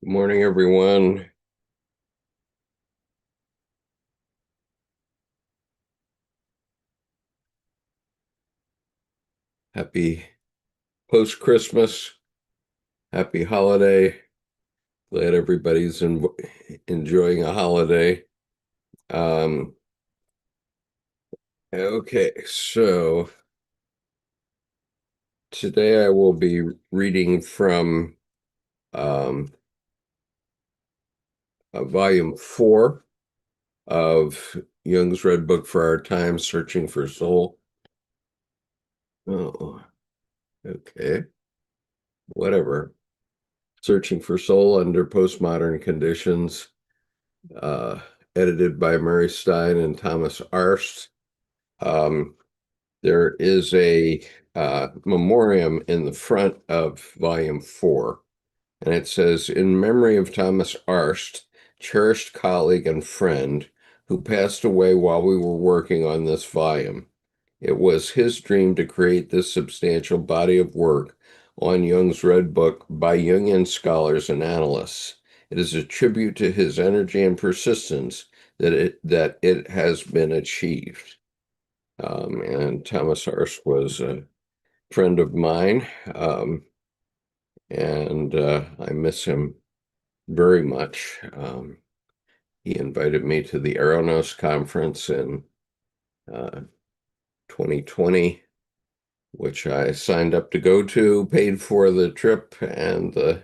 Good morning, everyone. Happy post-Christmas. Happy holiday. Glad everybody's enjoying a holiday. Um, okay, so today I will be reading from um, volume 4 of Jung's Red Book for Our Time, Searching for Soul. Oh, okay. Whatever. Searching for Soul Under Postmodern Conditions, uh, edited by Mary Stein and Thomas Arst. Um, there is a memoriam in the front of volume 4, and it says, "In memory of Thomas Arst, cherished colleague and friend, who passed away while we were working on this volume. It was his dream to create this substantial body of work on Jung's Red Book by Jungian scholars and analysts. It is a tribute to his energy and persistence that it has been achieved." And Thomas Arst was a friend of mine, and I miss him very much. He invited me to the Aronos conference in uh, 2020, which I signed up to go to, paid for the trip and the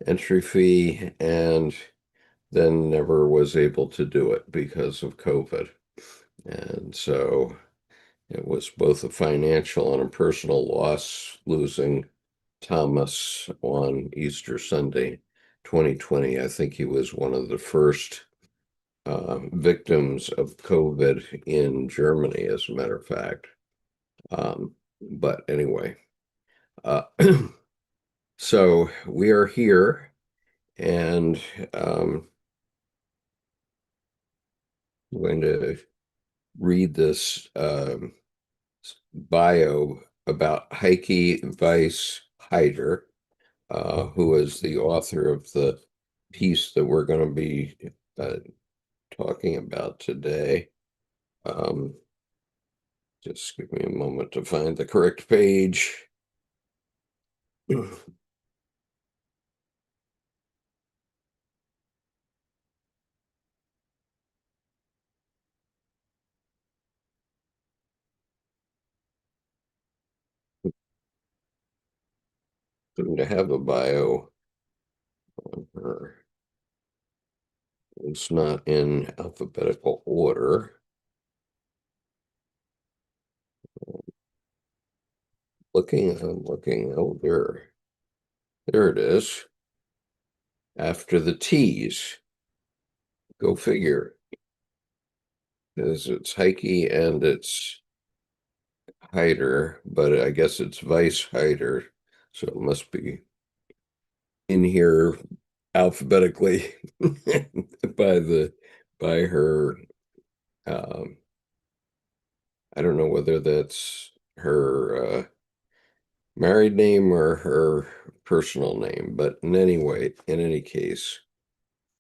entry fee, and then never was able to do it because of COVID. And so it was both a financial and a personal loss losing Thomas on Easter Sunday, 2020. I think he was one of the first victims of COVID in Germany, as a matter of fact. But anyway, uh, so we are here, and I'm going to read this bio about Heike Weiss Heider, who is the author of the piece that we're going to be uh, talking about today. Um, just give me a moment to find the correct page. Seem to have a bio on her. It's not in alphabetical order. I'm looking. Oh, there it is. After the T's. Go figure. Because it's Heike and it's Heider, but I guess it's Vice Heider, so it must be in here alphabetically by the by her. Um, I don't know whether that's her married name or her personal name, but in any case,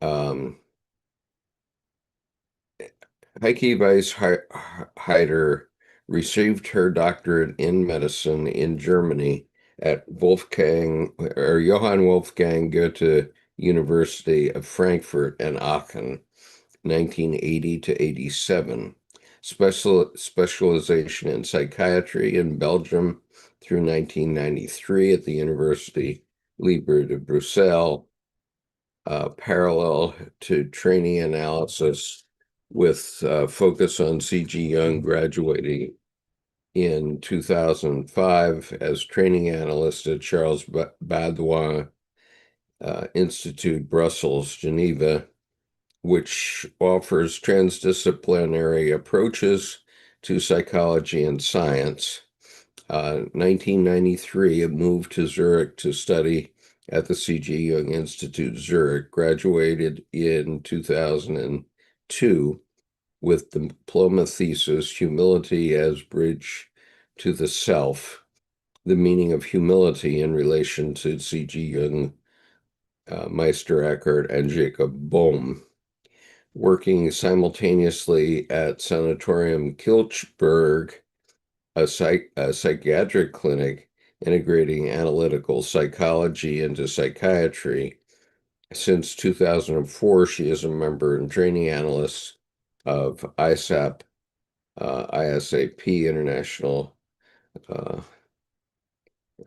um, Heike Weiss Heider received her doctorate in medicine in Germany at Johann Wolfgang Goethe University of Frankfurt and Aachen, 1980 to 87. Specialization in psychiatry in Belgium through 1993 at the University Libre de Bruxelles, parallel to training analysis with focus on C.G. Jung, graduating in 2005 as training analyst at Charles Baudouin Institute, Brussels, Geneva, which offers transdisciplinary approaches to psychology and science. 1993, it moved to Zurich to study at the C.G. Jung Institute, Zurich, graduated in 2002 with the diploma thesis, Humility as Bridge to the Self, the meaning of humility in relation to C.G. Jung Meister Eckhart, and Jacob Bohm, working simultaneously at Sanatorium Kilchberg, a psychiatric clinic integrating analytical psychology into psychiatry. Since 2004, she is a member and training analyst of ISAP International. Uh,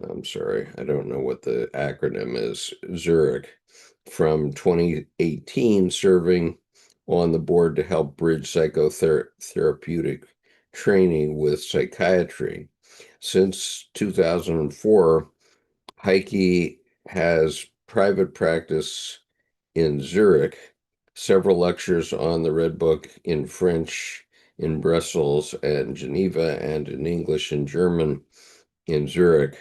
I'm sorry, I don't know what the acronym is, Zurich, from 2018, serving on the board to help bridge psychotherapeutic training with psychiatry. Since 2004, Heike has private practice in Zurich, several lectures on the Red Book in French in Brussels and Geneva, and in English and German in Zurich,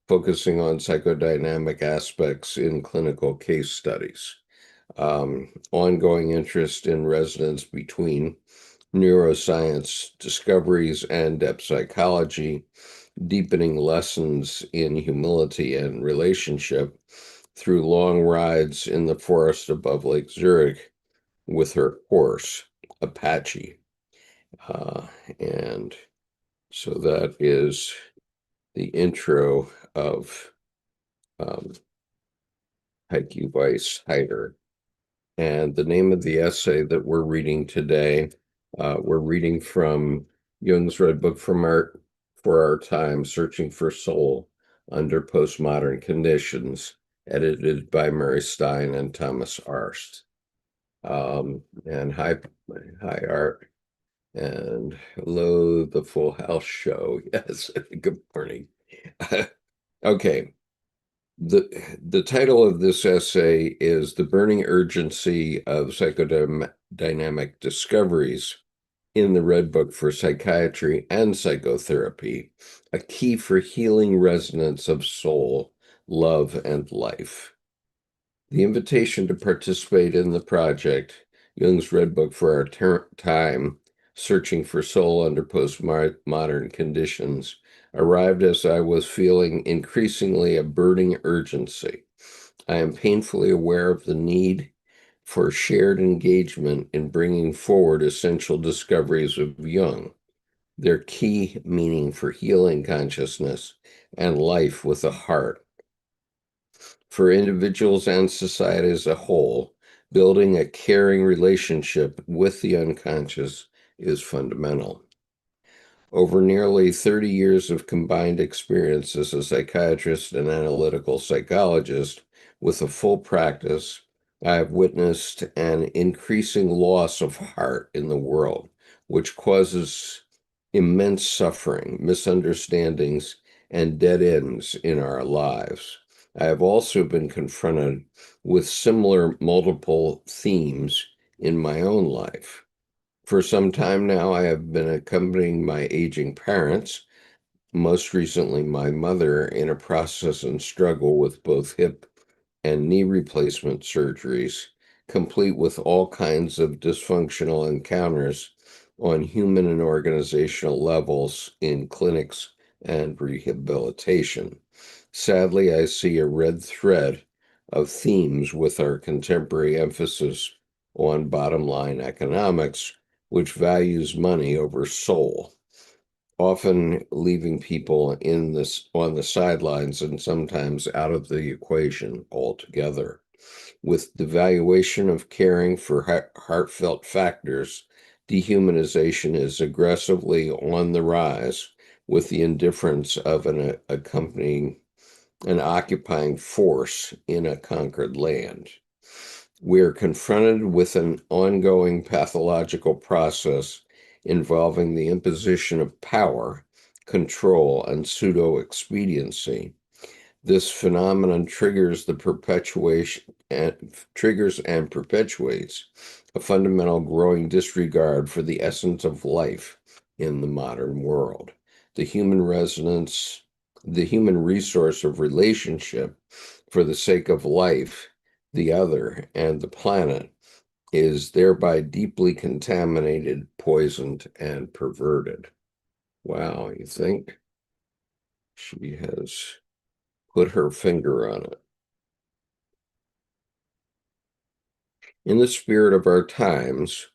focusing on psychodynamic aspects in clinical case studies. Ongoing interest in resonance between neuroscience discoveries and depth psychology, deepening lessons in humility and relationship through long rides in the forest above Lake Zurich with her horse, Apache. Uh, and so that is the intro of um, Heike Weiss Heider. And the name of the essay that we're reading today, we're reading from Jung's Red Book for Our Time, Searching for Soul Under Postmodern Conditions, edited by Mary Stein and Thomas Arst. And hi, Art, and hello, the Full House show. Yes, good morning. Okay, the title of this essay is The Burning Urgency of Psychodynamic Discoveries in the Red Book for Psychiatry and Psychotherapy, a key for healing resonance of soul, love, and life. The invitation to participate in the project, Jung's Red Book for Our Time, Searching for Soul Under Postmodern Conditions, arrived as I was feeling increasingly a burning urgency. I am painfully aware of the need for shared engagement in bringing forward essential discoveries of Jung, their key meaning for healing consciousness and life with a heart. For individuals and society as a whole, building a caring relationship with the unconscious is fundamental. Over nearly 30 years of combined experience as a psychiatrist and analytical psychologist with a full practice, I have witnessed an increasing loss of heart in the world, which causes immense suffering, misunderstandings, and dead ends in our lives. I have also been confronted with similar multiple themes in my own life. For some time now, I have been accompanying my aging parents, most recently my mother, in a process and struggle with both hip and knee replacement surgeries, complete with all kinds of dysfunctional encounters on human and organizational levels in clinics and rehabilitation. Sadly, I see a red thread of themes with our contemporary emphasis on bottom line economics, which values money over soul, often leaving people on the sidelines and sometimes out of the equation altogether. With devaluation of caring for heartfelt factors, dehumanization is aggressively on the rise, with the indifference of an occupying force in a conquered land. We are confronted with an ongoing pathological process involving the imposition of power, control, and pseudo-expediency. This phenomenon triggers and perpetuates a fundamental growing disregard for the essence of life in the modern world. The human resonance, the human resource of relationship for the sake of life, the other, and the planet is thereby deeply contaminated, poisoned, and perverted. Wow, you think? She has put her finger on it. In the spirit of our times,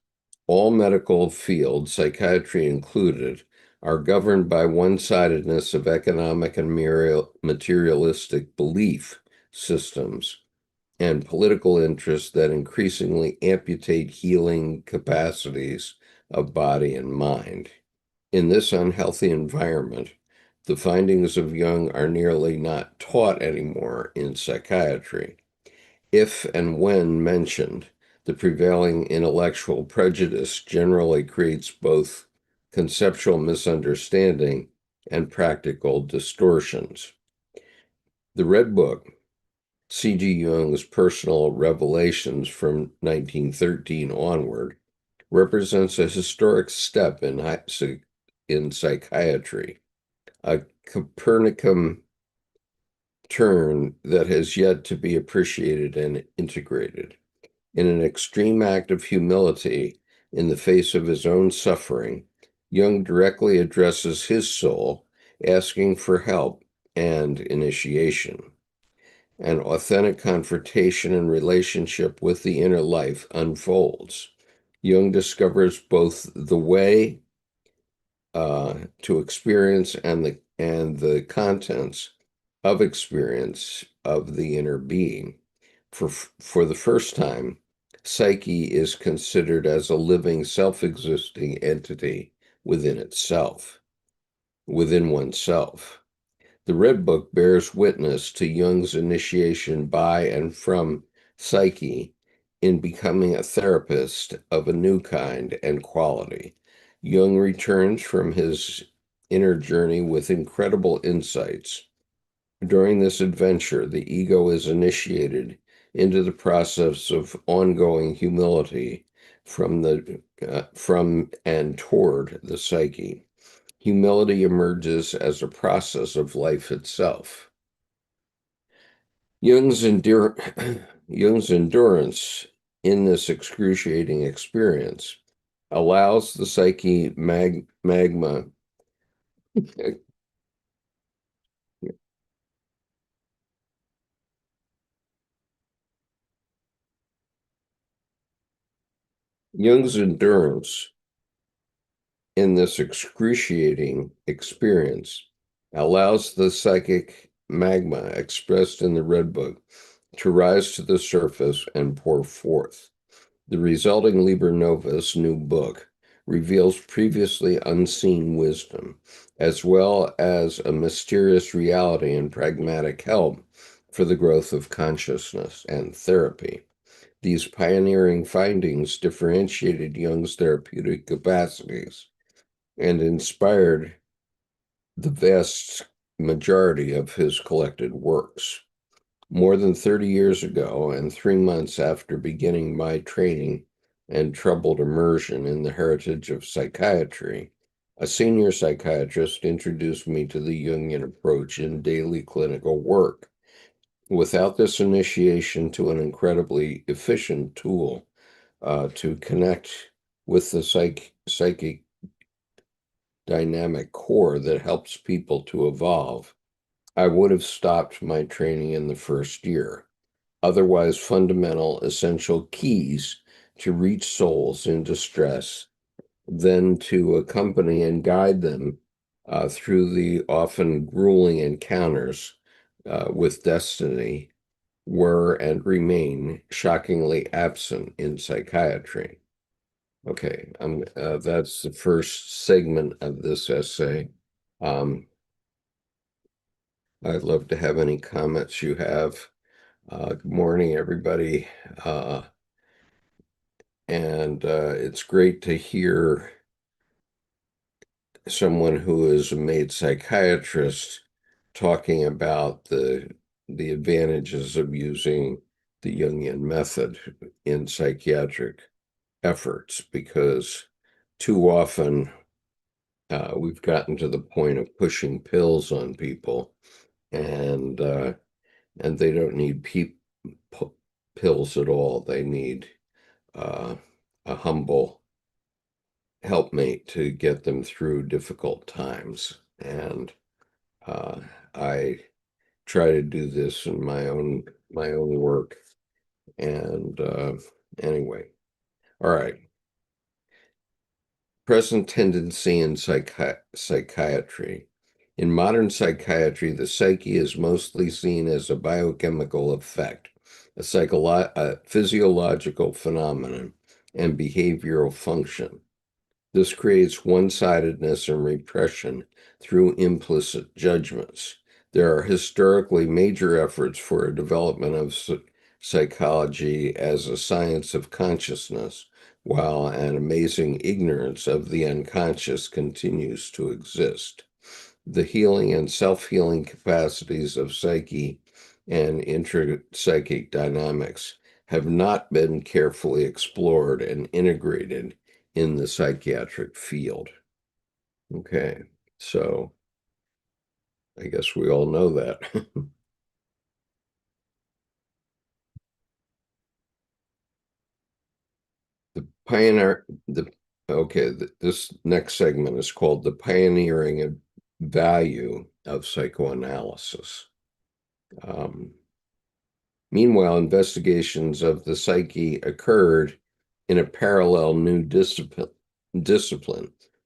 all medical fields, psychiatry included, are governed by one-sidedness of economic and materialistic belief systems and political interests that increasingly amputate healing capacities of body and mind. In this unhealthy environment, the findings of Jung are nearly not taught anymore in psychiatry. If and when mentioned, the prevailing intellectual prejudice generally creates both conceptual misunderstanding and practical distortions. The Red Book, C.G. Jung's Personal Revelations from 1913 onward, represents a historic step in psychiatry, a Copernican turn that has yet to be appreciated and integrated. In an extreme act of humility in the face of his own suffering, Jung directly addresses his soul, asking for help and initiation. An authentic confrontation and relationship with the inner life unfolds. Jung discovers both the way to experience and the contents of experience of the inner being. For the first time, psyche is considered as a living, self-existing entity within itself, within oneself. The Red Book bears witness to Jung's initiation by and from psyche in becoming a therapist of a new kind and quality. Jung returns from his inner journey with incredible insights. During this adventure, the ego is initiated into the process of ongoing humility from and toward the psyche. Humility emerges as a process of life itself. Jung's endurance in this excruciating experience allows the psyche magma. Jung's endurance in this excruciating experience allows the psychic magma expressed in the Red Book to rise to the surface and pour forth. The resulting Liber Novus new book reveals previously unseen wisdom, as well as a mysterious reality and pragmatic help for the growth of consciousness and therapy. These pioneering findings differentiated Jung's therapeutic capacities and inspired the vast majority of his collected works. More than 30 years ago, and 3 months after beginning my training and troubled immersion in the heritage of psychiatry, a senior psychiatrist introduced me to the Jungian approach in daily clinical work. Without this initiation to an incredibly efficient tool to connect with the psychic dynamic core that helps people to evolve, I would have stopped my training in the first year. Otherwise, fundamental, essential keys to reach souls in distress, then to accompany and guide them through the often grueling encounters with destiny were and remain shockingly absent in psychiatry. Okay, that's the first segment of this essay. I'd love to have any comments you have. Good morning, everybody. And it's great to hear someone who is a made psychiatrist talking about the advantages of using the Jungian method in psychiatric efforts, because too often we've gotten to the point of pushing pills on people, and they don't need pills at all. They need a humble helpmate to get them through difficult times. And I try to do this in my own work. And Anyway, all right. Present tendency in psychiatry. In modern psychiatry, the psyche is mostly seen as a biochemical effect, a physiological phenomenon, and behavioral function. This creates one-sidedness and repression through implicit judgments. There are historically major efforts for a development of psychology as a science of consciousness, while an amazing ignorance of the unconscious continues to exist. The healing and self-healing capacities of psyche and intrapsychic dynamics have not been carefully explored and integrated in the psychiatric field. Okay, so I guess we all know that. The pioneer, the okay, this next segment is called the pioneering value of psychoanalysis. Um, Meanwhile, investigations of the psyche occurred in a parallel new discipline.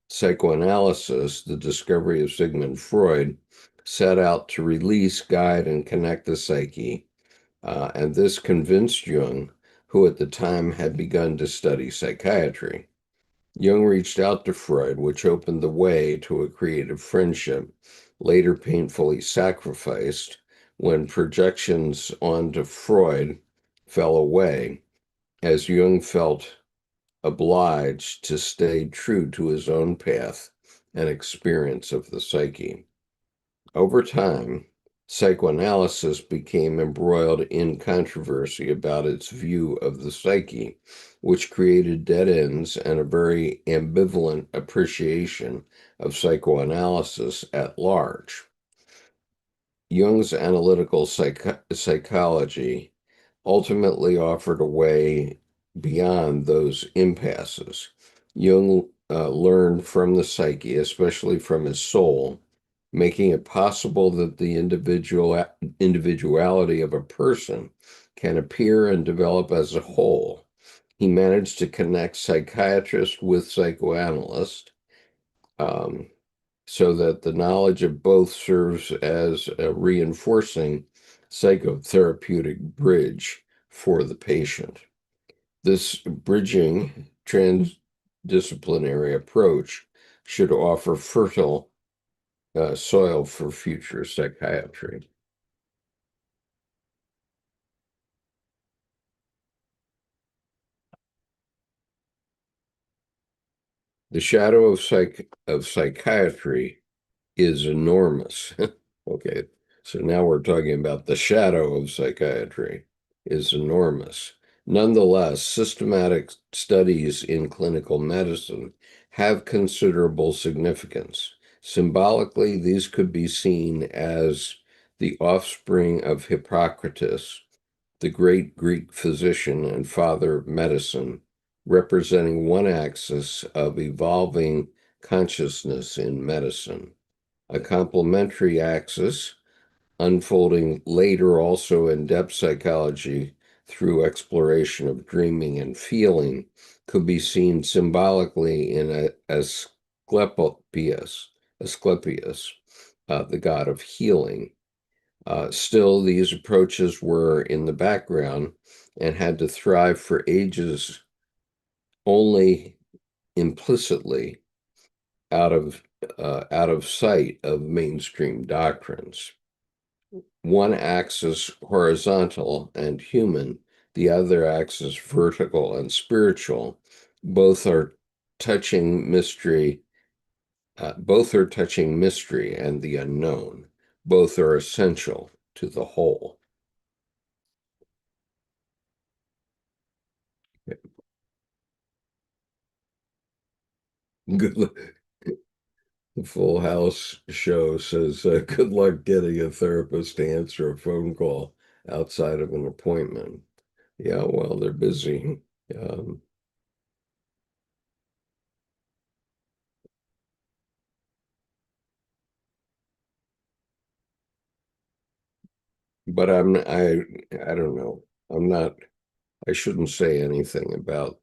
Psychoanalysis, the discovery of Sigmund Freud, set out to release, guide, and connect the psyche, and this convinced Jung, who at the time had begun to study psychiatry. Jung reached out to Freud, which opened the way to a creative friendship, later painfully sacrificed when projections onto Freud fell away, as Jung felt obliged to stay true to his own path and experience of the psyche. Over time, psychoanalysis became embroiled in controversy about its view of the psyche, which created dead ends and a very ambivalent appreciation of psychoanalysis at large. Jung's analytical psychology ultimately offered a way beyond those impasses. Jung learned from the psyche, especially from his soul, making it possible that the individuality of a person can appear and develop as a whole. He managed to connect psychiatrist with psychoanalyst, um, so that the knowledge of both serves as a reinforcing psychotherapeutic bridge for the patient. This bridging transdisciplinary approach should offer fertile soil for future psychiatry. The shadow of psychiatry is enormous. Okay, so now we're talking about the shadow of psychiatry is enormous. Nonetheless, systematic studies in clinical medicine have considerable significance. Symbolically, these could be seen as the offspring of Hippocrates, the great Greek physician and father of medicine, representing one axis of evolving consciousness in medicine. A complementary axis, unfolding later also in depth psychology through exploration of dreaming and feeling, could be seen symbolically in Asclepius, the god of healing. Still, these approaches were in the background and had to thrive for ages only implicitly out of sight of mainstream doctrines. One axis horizontal and human, the other axis vertical and spiritual. Both are touching mystery. Both are touching mystery and the unknown. Both are essential to the whole. Good luck. The Full House show says, good luck getting a therapist to answer a phone call outside of an appointment. Yeah, well, they're busy. Um, but I don't know. I'm not, I shouldn't say anything about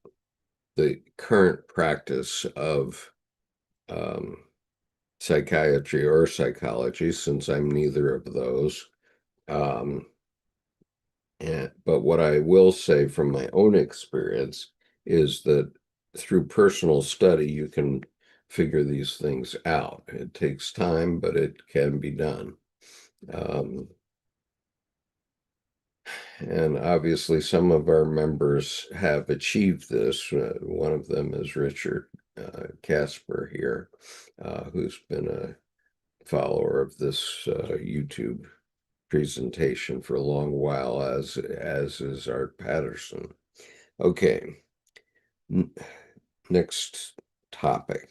the current practice of um, psychiatry or psychology, since I'm neither of those. Um, but what I will say from my own experience is that through personal study, you can figure these things out. It takes time, but it can be done. Um, and obviously, some of our members have achieved this. One of them is Richard Casper here, who's been a follower of this YouTube presentation for a long while, as is Art Patterson. Okay, next topic.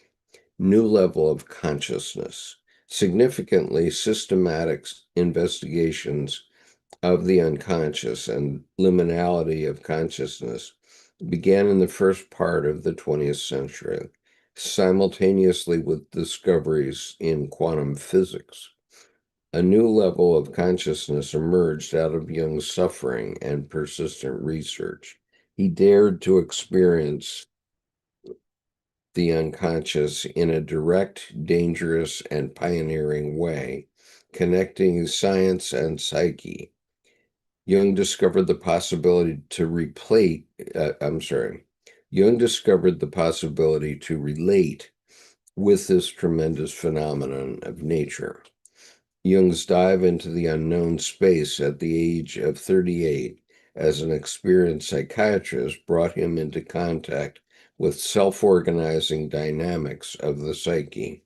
New level of consciousness. Significantly, systematic investigations of the unconscious and liminality of consciousness began in the first part of the 20th century, simultaneously with discoveries in quantum physics. A new level of consciousness emerged out of Jung's suffering and persistent research. He dared to experience the unconscious in a direct, dangerous, and pioneering way, connecting science and psyche. Jung discovered the possibility to Jung discovered the possibility to relate with this tremendous phenomenon of nature. Jung's dive into the unknown space at the age of 38 as an experienced psychiatrist brought him into contact with self-organizing dynamics of the psyche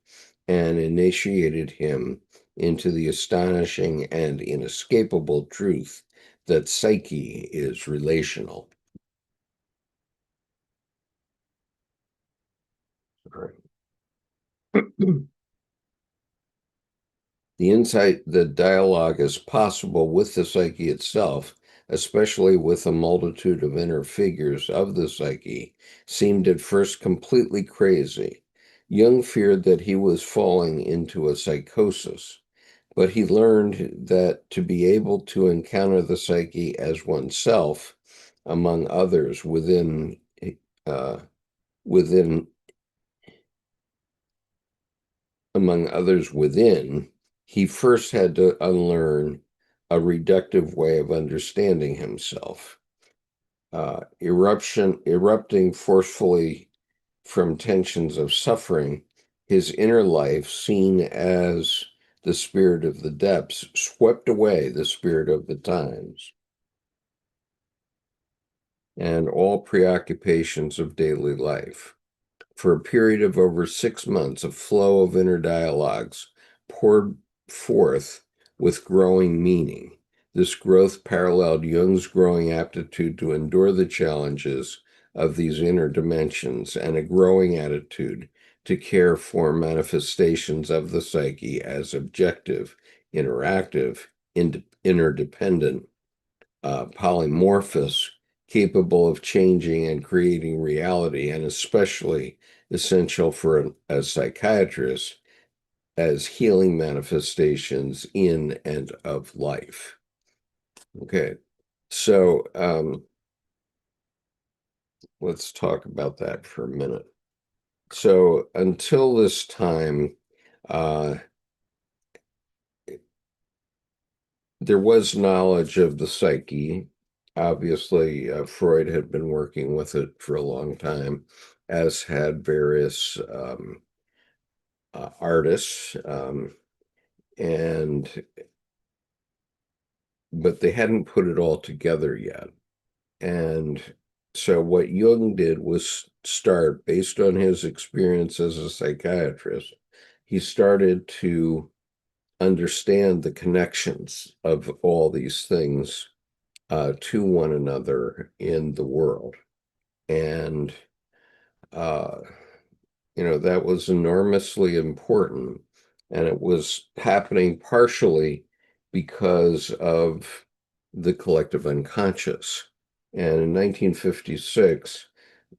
and initiated him into the astonishing and inescapable truth that psyche is relational. The insight that dialogue is possible with the psyche itself, especially with a multitude of inner figures of the psyche, seemed at first completely crazy. Jung feared that he was falling into a psychosis, but he learned that to be able to encounter the psyche as oneself, among others uh, within within, he first had to unlearn a reductive way of understanding himself. Erupting forcefully from tensions of suffering, his inner life, seen as the spirit of the depths, swept away the spirit of the times and all preoccupations of daily life. For a period of over 6 months, a flow of inner dialogues poured forth with growing meaning. This growth paralleled Jung's growing aptitude to endure the challenges of these inner dimensions and a growing attitude to care for manifestations of the psyche as objective, interactive, interdependent, polymorphous, capable of changing and creating reality, and especially essential for a psychiatrist as healing manifestations in and of life. Okay, so let's talk about that for a minute. So until this time, uh, there was knowledge of the psyche. Obviously, Freud had been working with it for a long time, as had various artists, and but they hadn't put it all together yet. And so what Jung did was start, based on his experience as a psychiatrist, he started to understand the connections of all these things to one another in the world. And, uh, that was enormously important. And it was happening partially because of the collective unconscious. And in 1956,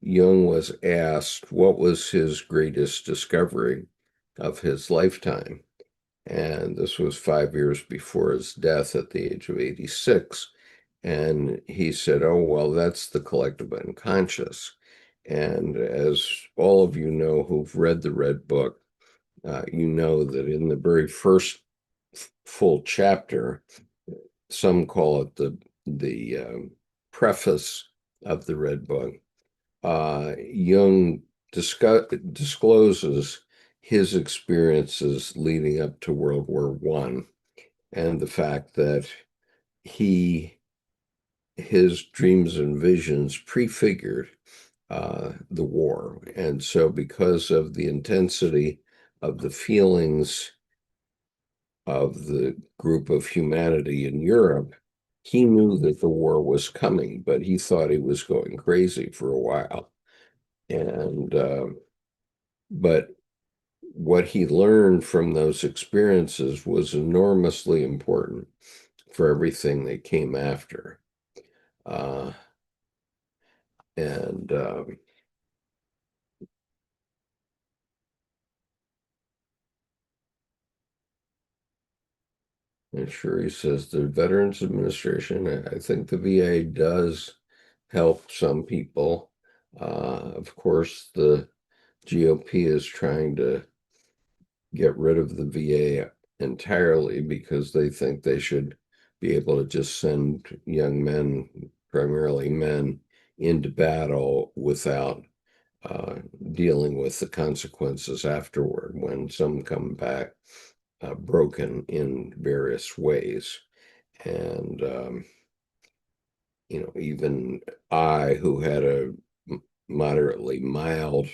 Jung was asked what was his greatest discovery of his lifetime. And this was 5 years before his death at the age of 86. And he said, oh, well, that's the collective unconscious. And as all of you know who've read the Red Book, you know that in the very first full chapter, some call it the preface of the Red Book, Jung discloses his experiences leading up to World War I and the fact that his dreams and visions prefigured the war. And so, because of the intensity of the feelings of the group of humanity in Europe, he knew that the war was coming, but he thought he was going crazy for a while. And, but what he learned from those experiences was enormously important for everything that came after. Uh, and And sure, he says the Veterans Administration, I think the VA does help some people. Of course, the GOP is trying to get rid of the VA entirely because they think they should be able to just send young men, primarily men, into battle without uh, dealing with the consequences afterward when some come back broken in various ways. And, even I, who had a moderately mild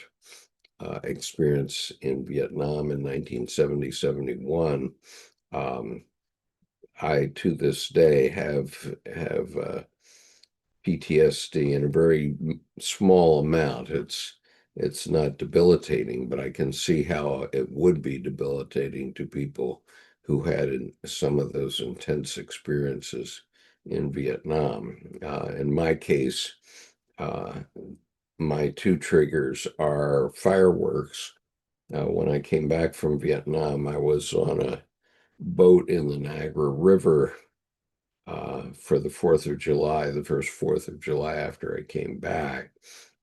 experience in Vietnam in 1970-71, um, I to this day have PTSD in a very small amount. It's not debilitating, but I can see how it would be debilitating to people who had some of those intense experiences in Vietnam. In my case, uh, my two triggers are fireworks. When I came back from Vietnam, I was on a boat in the Niagara River for the 4th of July, the first 4th of July after I came back.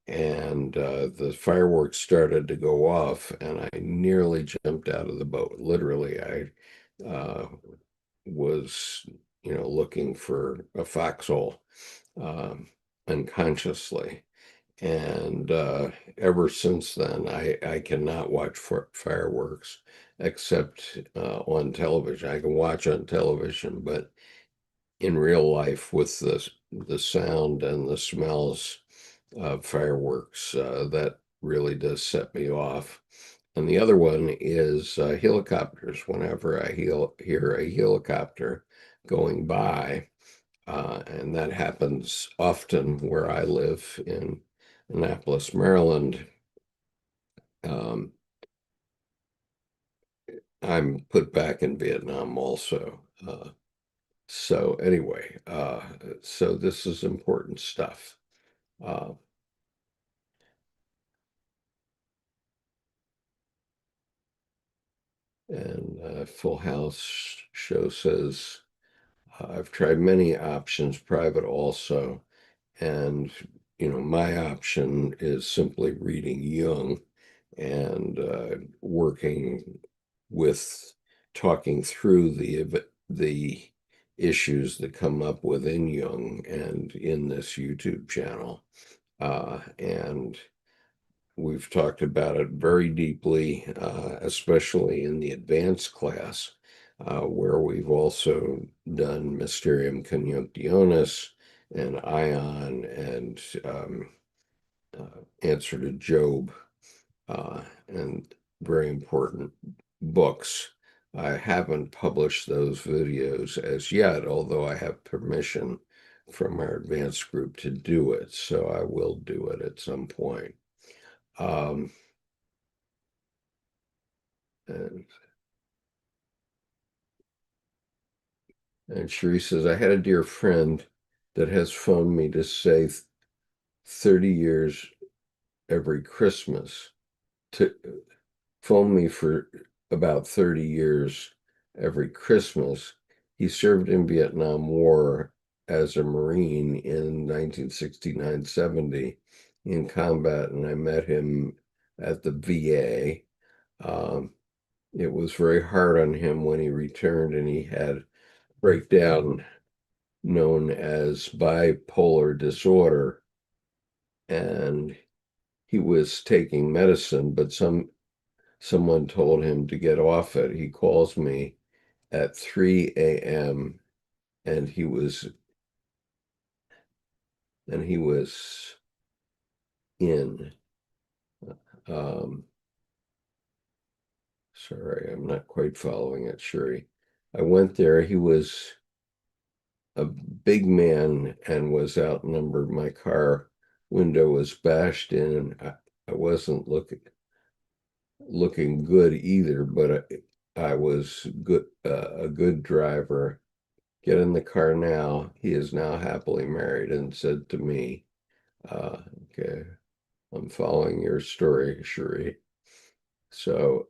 And the fireworks started to go off, and I nearly jumped out of the boat. Literally, I was, looking for a foxhole um, unconsciously. And ever since then, I cannot watch fireworks except on television. I can watch on television, but in real life with the sound and the smells of fireworks, that really does set me off. And the other one is helicopters. Whenever I hear a helicopter going by, and that happens often where I live in Annapolis, Maryland, um, I'm put back in Vietnam also. So anyway, so this is important stuff. Uh, and Full House show says, I've tried many options, private also, and my option is simply reading Jung and working with talking through the issues that come up within Jung and in this YouTube channel. And we've talked about it very deeply, especially in the advanced class, where we've also done Mysterium Conjunctionis and Ion and Answer to Job, and very important books. I haven't published those videos as yet, although I have permission from our advanced group to do it, so I will do it at some point. Um, and, and Cherie says, I had a dear friend that has phoned me to say 30 years every Christmas, to phone me for about 30 years every Christmas. He served in Vietnam War as a Marine in 1969-70 in combat, and I met him at the VA. Um, it was very hard on him when he returned, and he had breakdown known as bipolar disorder, and he was taking medicine, but someone told him to get off it. He calls me at 3 a.m. and he was in. Um, sorry, I'm not quite following it, Sherry. I went there. He was a big man and was outnumbered. My car window was bashed in, and I wasn't looking good either, but I was good, a good driver. Get in the car now. He is now happily married and said to me, okay, I'm following your story, Cherie. So,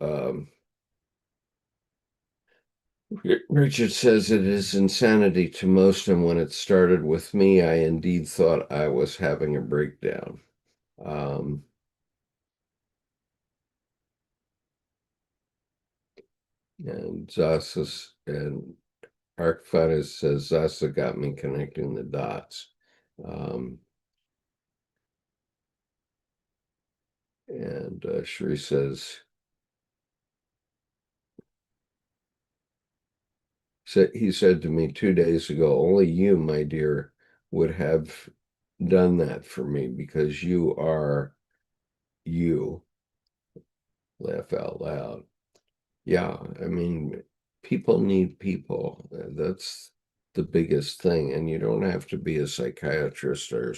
Richard says it is insanity to most, and when it started with me, I indeed thought I was having a breakdown. Um, and Arcfinus says Zasa got me connecting the dots. Um, and Sheree says, he said to me 2 days ago, only you, my dear, would have done that for me because you are you. Laugh out loud. Yeah, I mean, people need people. That's the biggest thing. And you don't have to be a psychiatrist or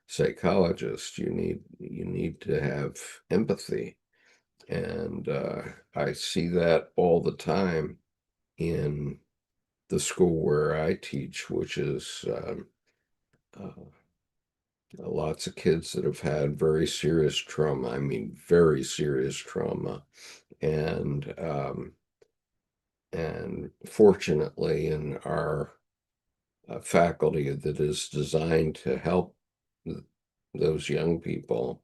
psychologist. You need to have empathy. And I see that all the time in the school where I teach, which is uh, lots of kids that have had very serious trauma. I mean, very serious trauma. And fortunately, in our faculty that is designed to help those young people,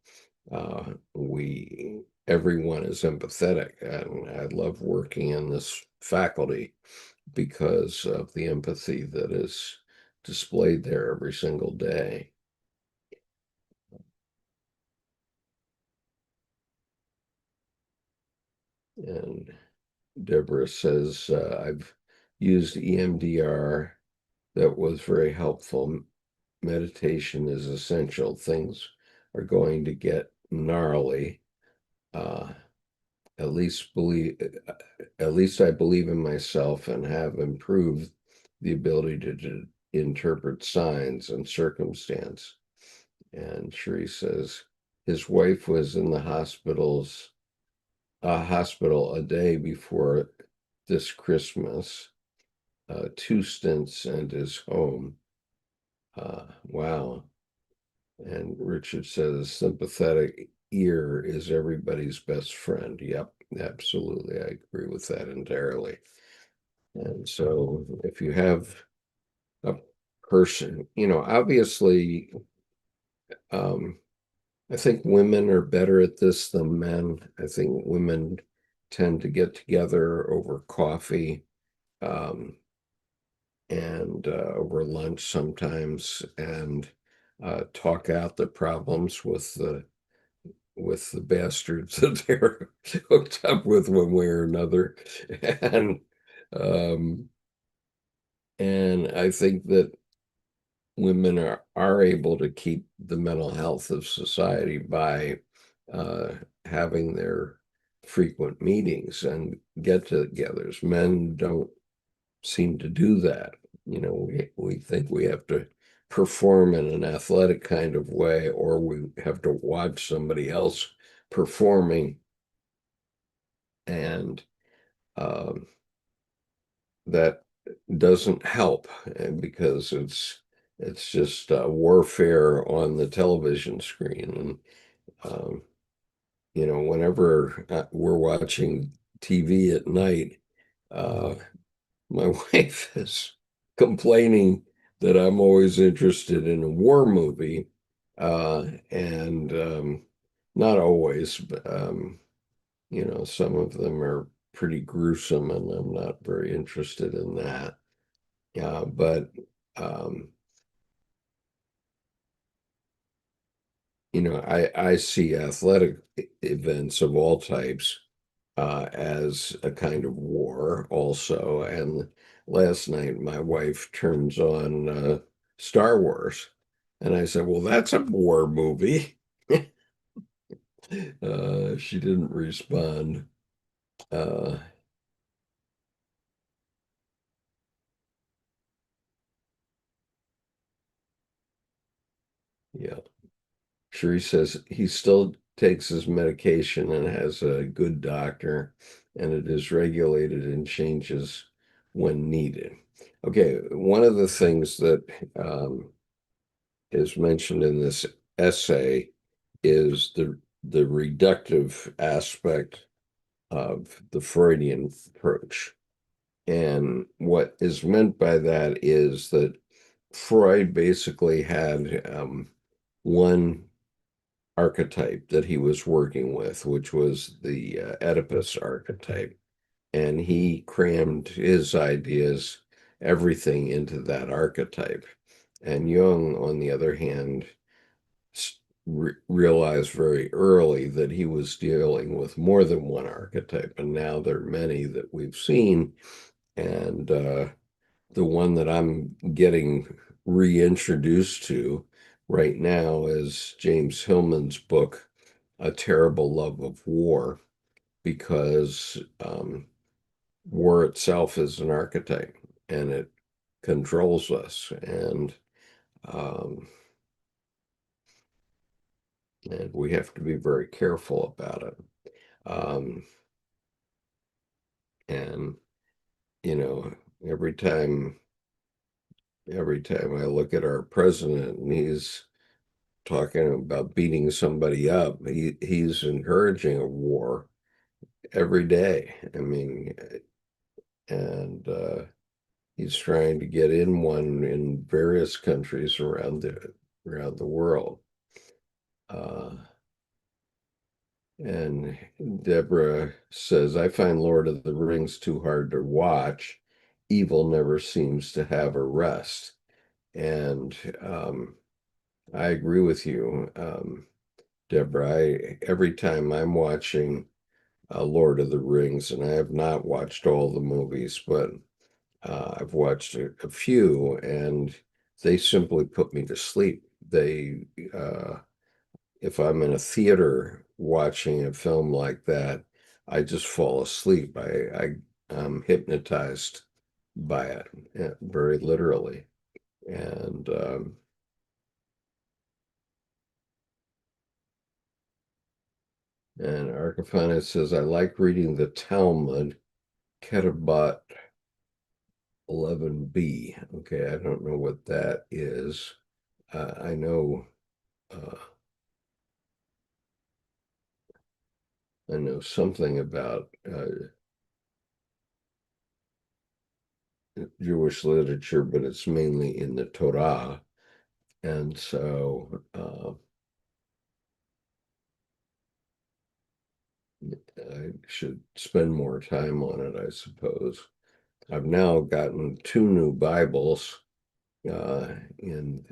we everyone is empathetic, and I love working in this faculty because of the empathy that is displayed there every single day. And Deborah says, I've used EMDR. That was very helpful. Meditation is essential. Things are going to get gnarly. Uh, at least believe, at least I believe in myself and have improved the ability to interpret signs and circumstance. And Sheree says his wife was in the hospital a day before this Christmas, 2 stints and is home. Wow. And Richard says sympathetic ear is everybody's best friend. Yep, absolutely. I agree with that entirely. And so if you have a person, obviously, um, I think women are better at this than men. I think women tend to get together over coffee, um, and over lunch sometimes, and talk out the problems with the bastards that they're hooked up with one way or another. And um, and I think that women are able to keep the mental health of society by uh, having their frequent meetings and get-togethers. Men don't seem to do that. We think we have to perform in an athletic kind of way, or we have to watch somebody else performing, and um, that doesn't help because it's just warfare on the television screen. And whenever we're watching TV at night, uh, my wife is complaining that I'm always interested in a war movie, and not always, but some of them are pretty gruesome, and I'm not very interested in that. But um, I see athletic events of all types as a kind of war also. And last night, my wife turns on Star Wars, and I said, "Well, that's a war movie." She didn't respond. Uh, yeah. Sheree says he still takes his medication and has a good doctor, and it is regulated and changes when needed. Okay, one of the things that is mentioned in this essay is the reductive aspect of the Freudian approach. And what is meant by that is that Freud basically had one archetype that he was working with, which was the Oedipus archetype. And he crammed his ideas, everything into that archetype. And Jung, on the other hand, realized very early that he was dealing with more than one archetype. And now there are many that we've seen. And the one that I'm getting reintroduced to right now is James Hillman's book, A Terrible Love of War, because war itself is an archetype and it controls us. Um, and we have to be very careful about it. Um, and you know, every time every time I look at our president and he's talking about beating somebody up, he's encouraging a war every day. I mean, and he's trying to get in one in various countries around the world. Uh, and Deborah says, I find Lord of the Rings too hard to watch. Evil never seems to have a rest. And I agree with you, Deborah. Every time I'm watching Lord of the Rings, and I have not watched all the movies, but I've watched a few, and they simply put me to sleep. If I'm in a theater watching a film like that, I just fall asleep. I'm hypnotized by it, very literally. And Archifanes says, I like reading the Talmud, Ketubot 11b. Okay, I don't know what that is. I know uh, I know something about Jewish literature, but it's mainly in the Torah, and so I should spend more time on it, I suppose. I've now gotten two new Bibles in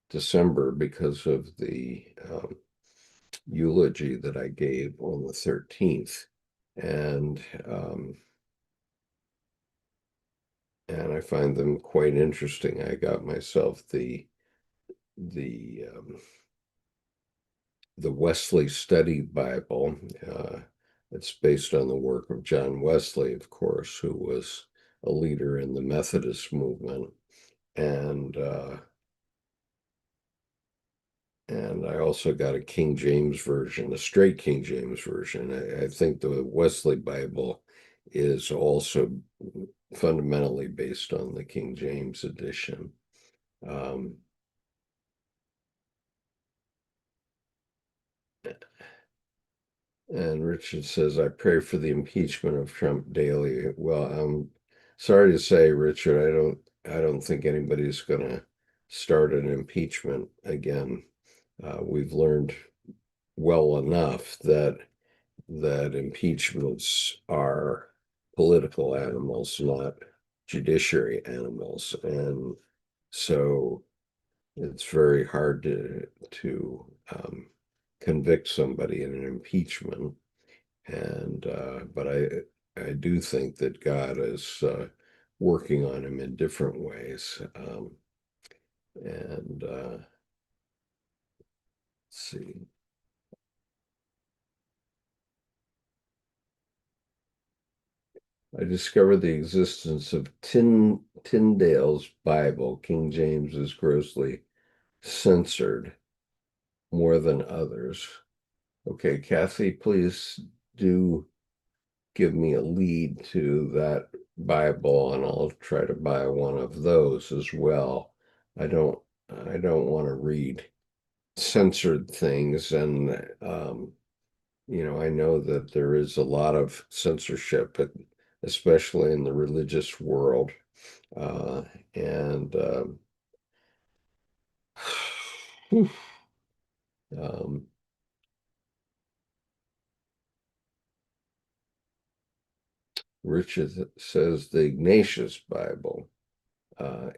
December because of the eulogy that I gave on the 13th. And and I find them quite interesting. I got myself the the Wesley Study Bible. It's based on the work of John Wesley, of course, who was a leader in the Methodist movement. And and I also got a King James version, a straight King James version. I think the Wesley Bible is also fundamentally based on the King James edition. Um, and Richard says, I pray for the impeachment of Trump daily. Well, I'm sorry to say, Richard, I don't. I don't think anybody's going to start an impeachment again. We've learned well enough that impeachments are political animals, not judiciary animals, and so it's very hard to convict somebody in an impeachment. And but I do think that God is working on him in different ways. And let's see. I discovered the existence of Tyndale's Bible. King James is grossly censored more than others. Okay, Kathy, please do give me a lead to that Bible, and I'll try to buy one of those as well. I don't I don't want to read censored things, and I know that there is a lot of censorship, especially in the religious world. Uh, and um, Richard says the Ignatius Bible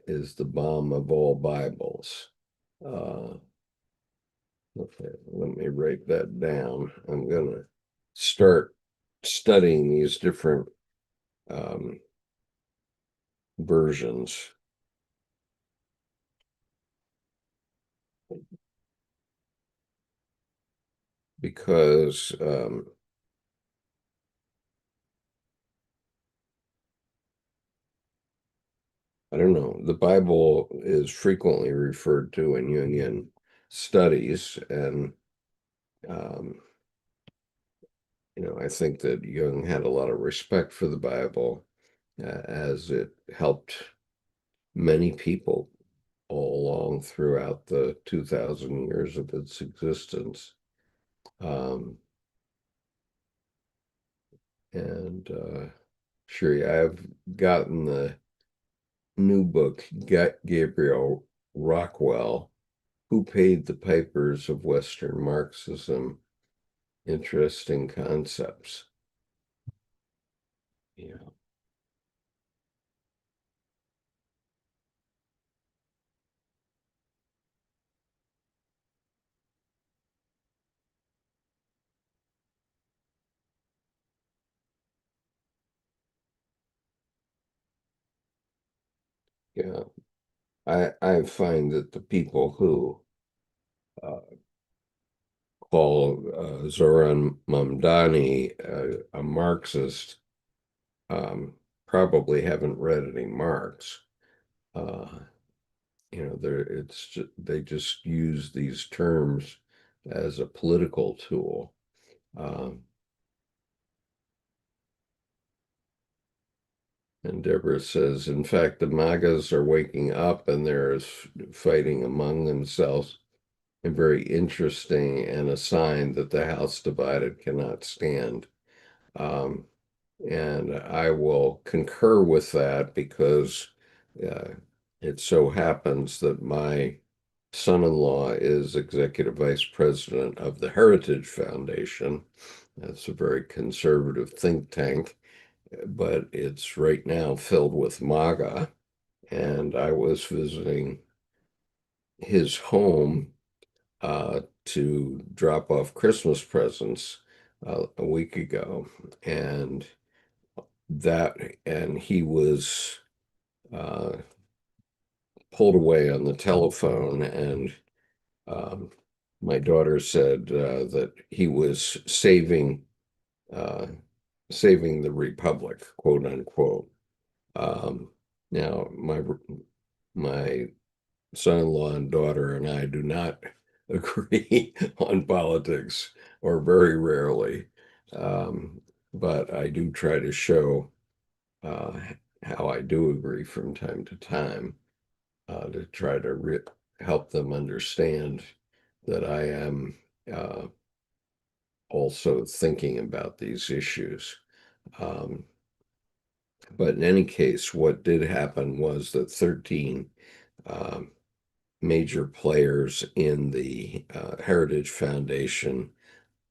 is the bomb of all Bibles. Uh, okay, let me write that down. I'm going to start studying these different um, versions because I don't know, the Bible is frequently referred to in Jungian studies, and um, I think that Jung had a lot of respect for the Bible as it helped many people all along throughout the 2,000 years of its existence. Um, and sure, yeah, I've gotten the new book, Gabriel Rockwell, Who Paid the Pipers of Western Marxism? Interesting concepts. Yeah, yeah. I find that the people who uh, call Zoran Mamdani a Marxist probably haven't read any Marx. Uh, they just use these terms as a political tool. Um, and Deborah says, in fact, the MAGAs are waking up and they're fighting among themselves, and very interesting, and a sign that the house divided cannot stand. Um, and I will concur with that because uh, it so happens that my son-in-law is executive vice president of the Heritage Foundation. That's a very conservative think tank, but it's right now filled with MAGA. And I was visiting his home to drop off Christmas presents a week ago, and that and he was uh, pulled away on the telephone, and um, my daughter said that he was uh, saving the republic, quote unquote. Um, Now, my son-in-law and daughter and I do not agree on politics, or very rarely. Um, but I do try to show uh, how I do agree from time to time to try to help them understand that I am uh, also thinking about these issues. Um, But in any case, what did happen was that 13 um, major players in the Heritage Foundation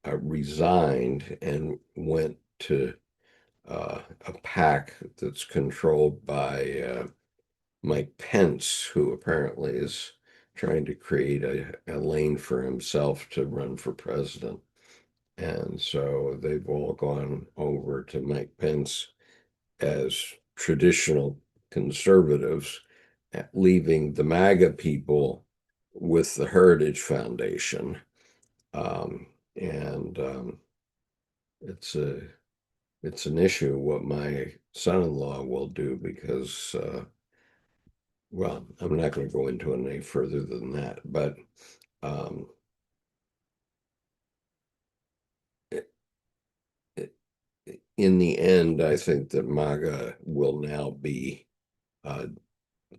resigned and went to a PAC that's controlled by Mike Pence, who apparently is trying to create a lane for himself to run for president. And so they've all gone over to Mike Pence as traditional conservatives, leaving the MAGA people with the Heritage Foundation. Um, and it's a it's an issue what my son-in-law will do because well, I'm not going to go into it any further than that, but um, it, it, in the end, I think that MAGA will now be uh,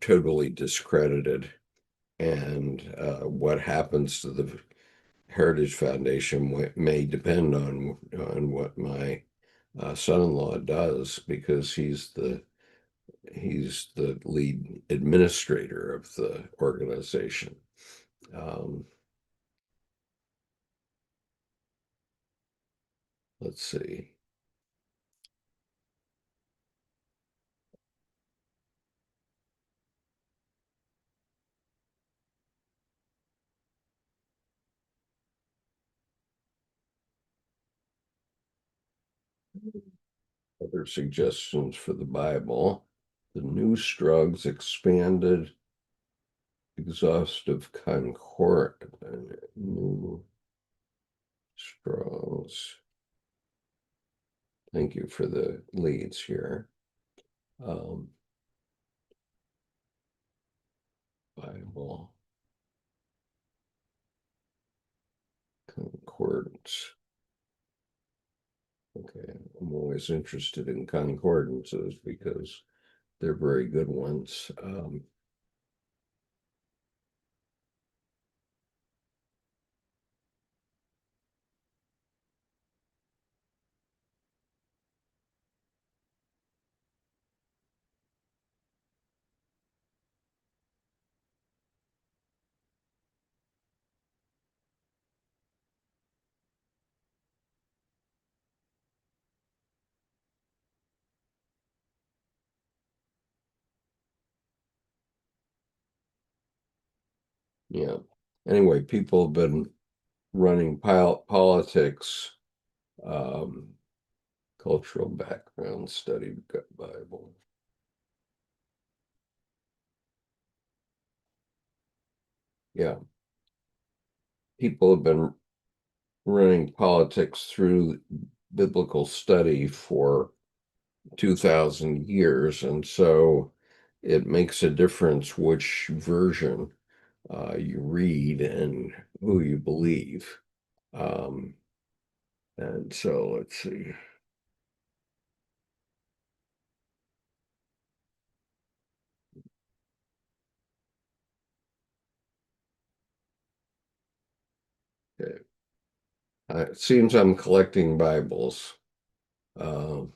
totally discredited, and what happens to the Heritage Foundation may depend on what my son-in-law does because he's the lead administrator of the organization. Um, let's see. Other suggestions for the Bible. The New Strug's expanded exhaustive concord. New Strug's. Thank you for the leads here. Um, Bible concordance. Okay, I'm always interested in concordances because they're very good ones. Yeah. Anyway, people have been running politics, um, cultural background study Bible. Yeah, people have been running politics through biblical study for 2,000 years, and so it makes a difference which version you read and who you believe. Um, and so let's see. Okay. It seems I'm collecting Bibles. Um,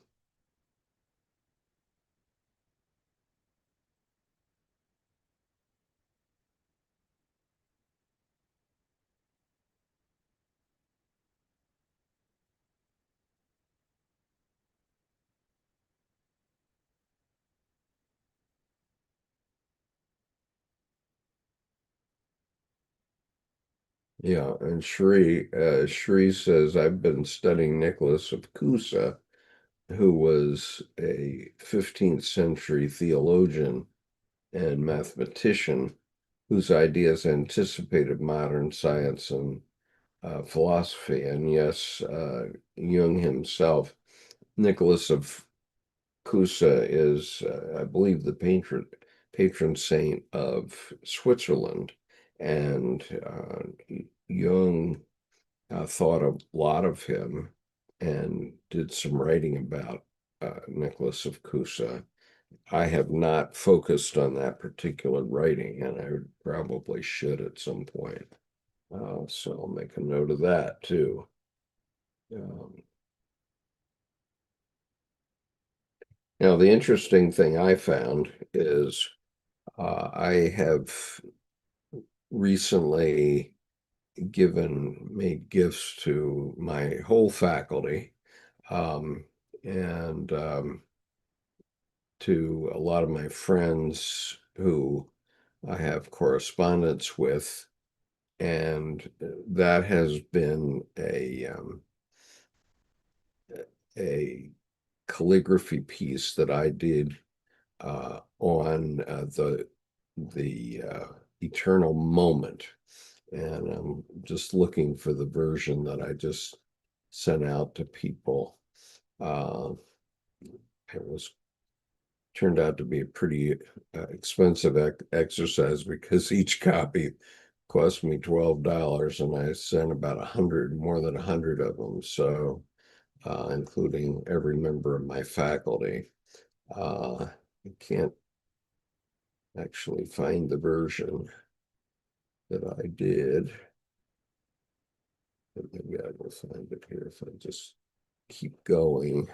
yeah, and Shri says I've been studying Nicholas of Cusa, who was a 15th century theologian and mathematician whose ideas anticipated modern science and philosophy. And yes, Jung himself, Nicholas of Cusa, is, I believe, the patron saint of Switzerland. And Jung thought a lot of him and did some writing about Nicholas of Cusa. I have not focused on that particular writing, and I probably should at some point. So I'll make a note of that too. Um, Now, the interesting thing I found is I have recently made gifts to my whole faculty, um, and to a lot of my friends who I have correspondence with, and that has been a calligraphy piece that I did on the eternal moment. And I'm just looking for the version that I just sent out to people. Uh, it was turned out to be a pretty expensive exercise because each copy cost me $12, and I sent about 100, more than 100 of them. So, including every member of my faculty. I can't actually find the version that I did, but maybe I will find it here if I just keep going.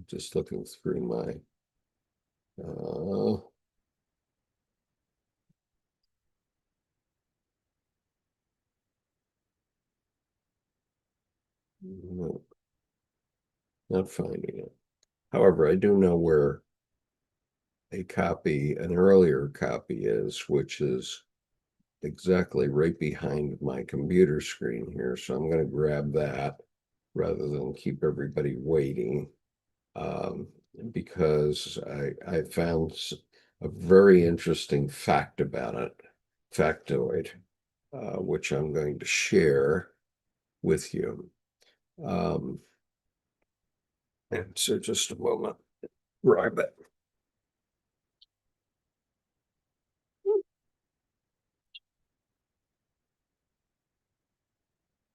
Just looking through my no, not finding it. However, I do know where an earlier copy is, which is exactly right behind my computer screen here. So I'm going to grab that rather than keep everybody waiting, um, because I found a very interesting fact about it, factoid, which I'm going to share with you. Um, and so just a moment, right back.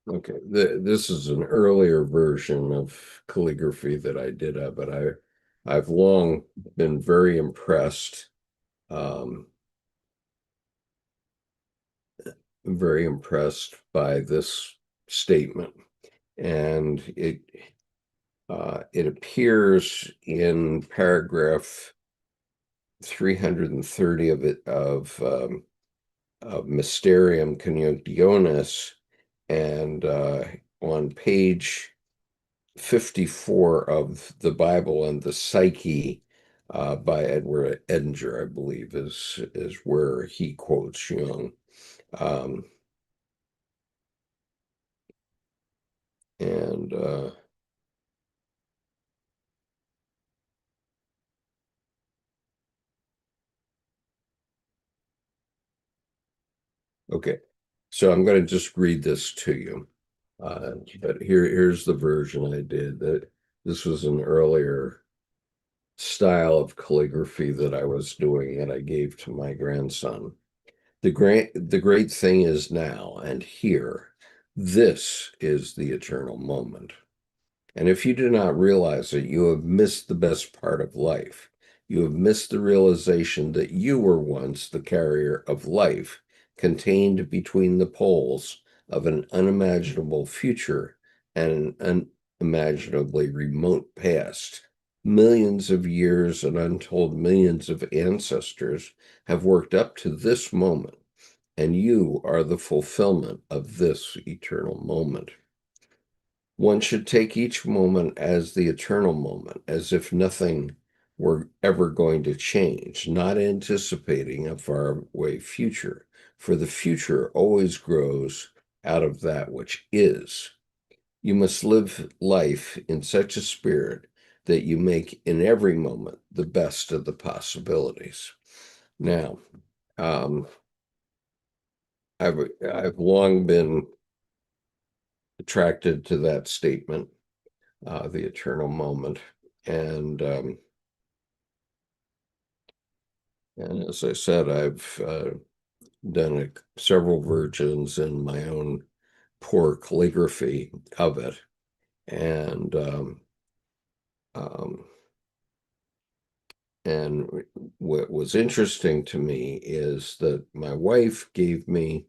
Okay, this is an earlier version of calligraphy that I did of it. I've long been um, very impressed by this statement, and it appears in paragraph 330 of Mysterium Conjunctionis, and on page 54 of the Bible, and the Psyche by Edward Edinger, I believe, is where he quotes Jung. Um, and Okay, so I'm going to just read this to you. But here's the version I did. That this was an earlier style of calligraphy that I was doing, and I gave to my grandson. The great thing is now and here. This is the eternal moment. And if you do not realize it, you have missed the best part of life. You have missed the realization that you were once the carrier of life, contained between the poles of an unimaginable future and an unimaginably remote past. Millions of years and untold millions of ancestors have worked up to this moment, and you are the fulfillment of this eternal moment. One should take each moment as the eternal moment, as if nothing were ever going to change, not anticipating a faraway future, for the future always grows out of that which is. You must live life in such a spirit that you make in every moment the best of the possibilities. Now, um, I've long been attracted to that statement, the eternal moment. And and as I said, I've done several versions in my own poor calligraphy of it. And um, and what was interesting to me is that my wife gave me,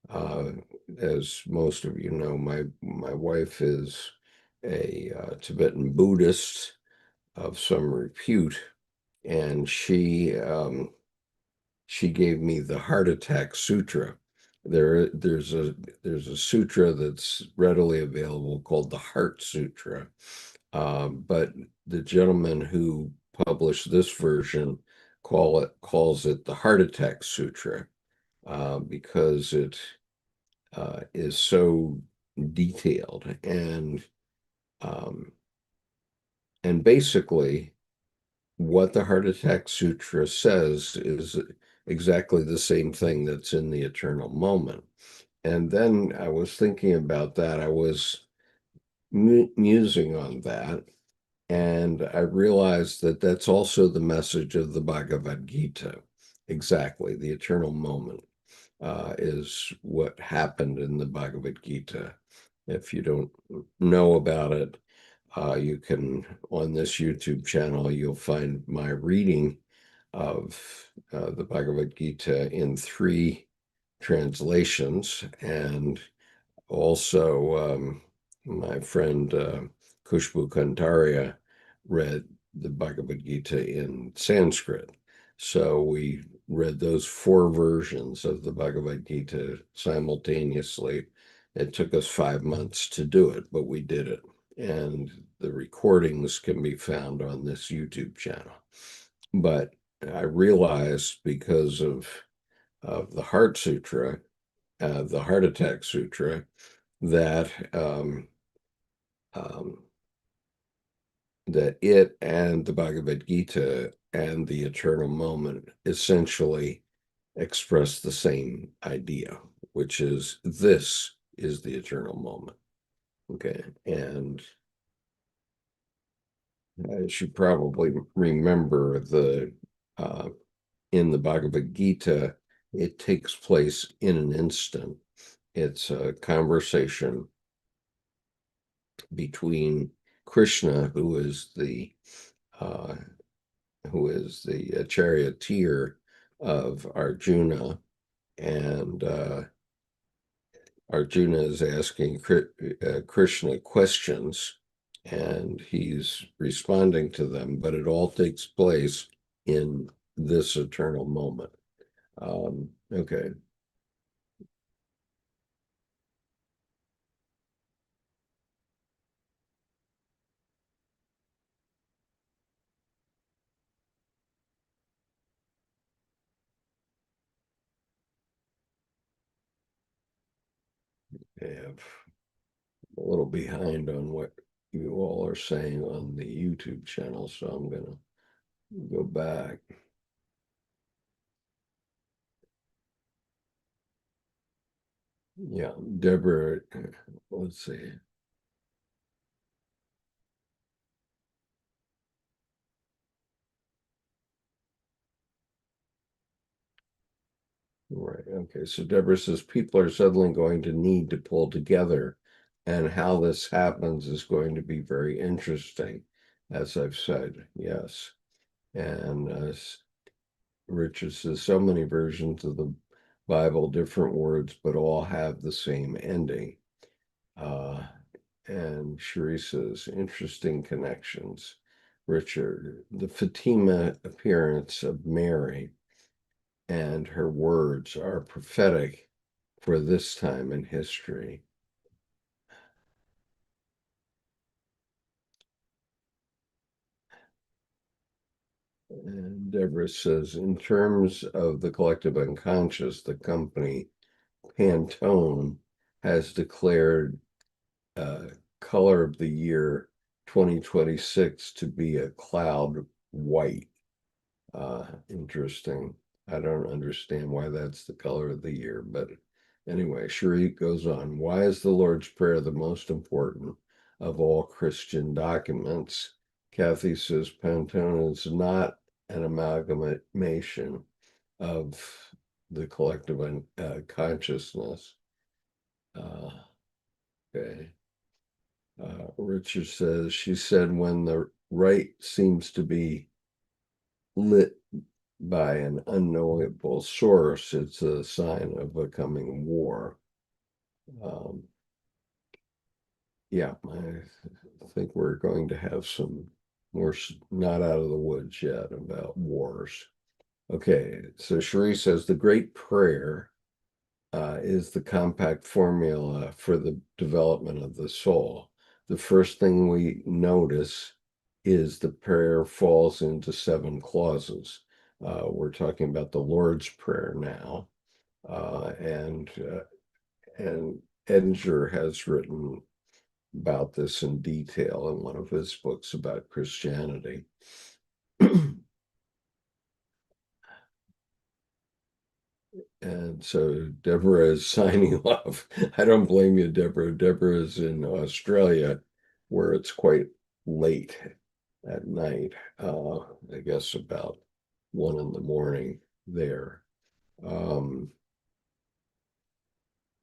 uh, as most of you know, my wife is a Tibetan Buddhist. of some repute, and she gave me the Heart Attack Sutra. There's a sutra that's readily available called the Heart Sutra, but the gentleman who published this version calls it the Heart Attack Sutra, because it is so detailed, um, and basically what the Heart Attack Sutra says is exactly the same thing that's in the Eternal Moment. And then I was thinking about that. I was musing on that, and I realized that that's also the message of the Bhagavad Gita. Exactly, the Eternal Moment is what happened in the Bhagavad Gita. If you don't know about it, you can, on this YouTube channel, you'll find my reading of the Bhagavad Gita in 3 translations. And also, my friend Kushbu Kantaria read the Bhagavad Gita in Sanskrit. So we read those 4 versions of the Bhagavad Gita simultaneously. It took us 5 months to do it, but we did it. And the recordings can be found on this YouTube channel. But I realized, because of the Heart Sutra, the Heart Attack Sutra, that um, that it and the Bhagavad Gita and the Eternal Moment essentially express the same idea, which is this is the Eternal Moment. Okay, and I should probably remember in the Bhagavad Gita, it takes place in an instant. It's a conversation between Krishna, uh, who is the charioteer of Arjuna, and Arjuna is asking Krishna questions, and he's responding to them, but it all takes place in this eternal moment. Okay. I have a little behind on what you all are saying on the YouTube channel, so I'm gonna go back. Yeah, Deborah, let's see. Right. Okay. So Deborah says people are suddenly going to need to pull together, and how this happens is going to be very interesting, as I've said. Yes. And Richard says so many versions of the Bible, different words, but all have the same ending. Uh, and Cherie says interesting connections. Richard, the Fatima appearance of Mary and her words are prophetic for this time in history. And Deborah says, in terms of the collective unconscious, the company Pantone has declared color of the year 2026 to be a cloud white. Interesting. I don't understand why that's the color of the year, but anyway, Cherie goes on. Why is the Lord's Prayer the most important of all Christian documents? Kathy says Pantone is not an amalgamation of the collective consciousness. Uh, okay. Richard says, she said, when the right seems to be lit by an unknowable source, it's a sign of a coming war. Yeah, I think we're going to have some we're not out of the woods yet about wars. Okay, so Cherie says the great prayer is the compact formula for the development of the soul. The first thing we notice is the prayer falls into 7 clauses. We're talking about the Lord's Prayer now, and Edinger has written about this in detail in one of his books about Christianity. And so Deborah is signing off. I don't blame you, Deborah. Deborah is in Australia, where it's quite late at night. I guess about 1 in the morning there.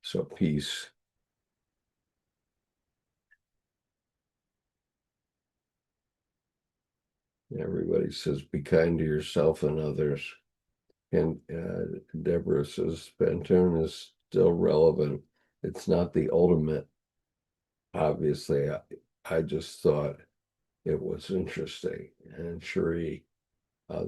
So peace. Everybody says be kind to yourself and others. And Deborah says Pantone is still relevant. It's not the ultimate, obviously. I just thought it was interesting. And Cherie,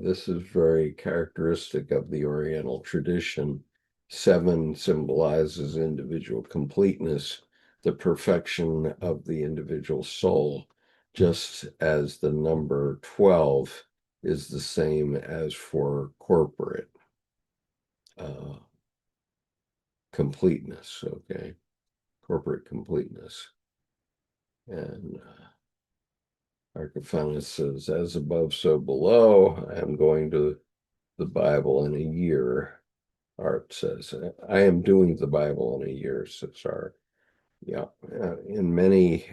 this is very characteristic of the Oriental tradition. 7 symbolizes individual completeness, the perfection of the individual soul, just as the number 12 is the same as for corporate completeness, okay? Corporate completeness. And Archifanus says, as above, so below. I'm going to the Bible in a year. Art says, I am doing the Bible in a year, says Art. Yeah, in many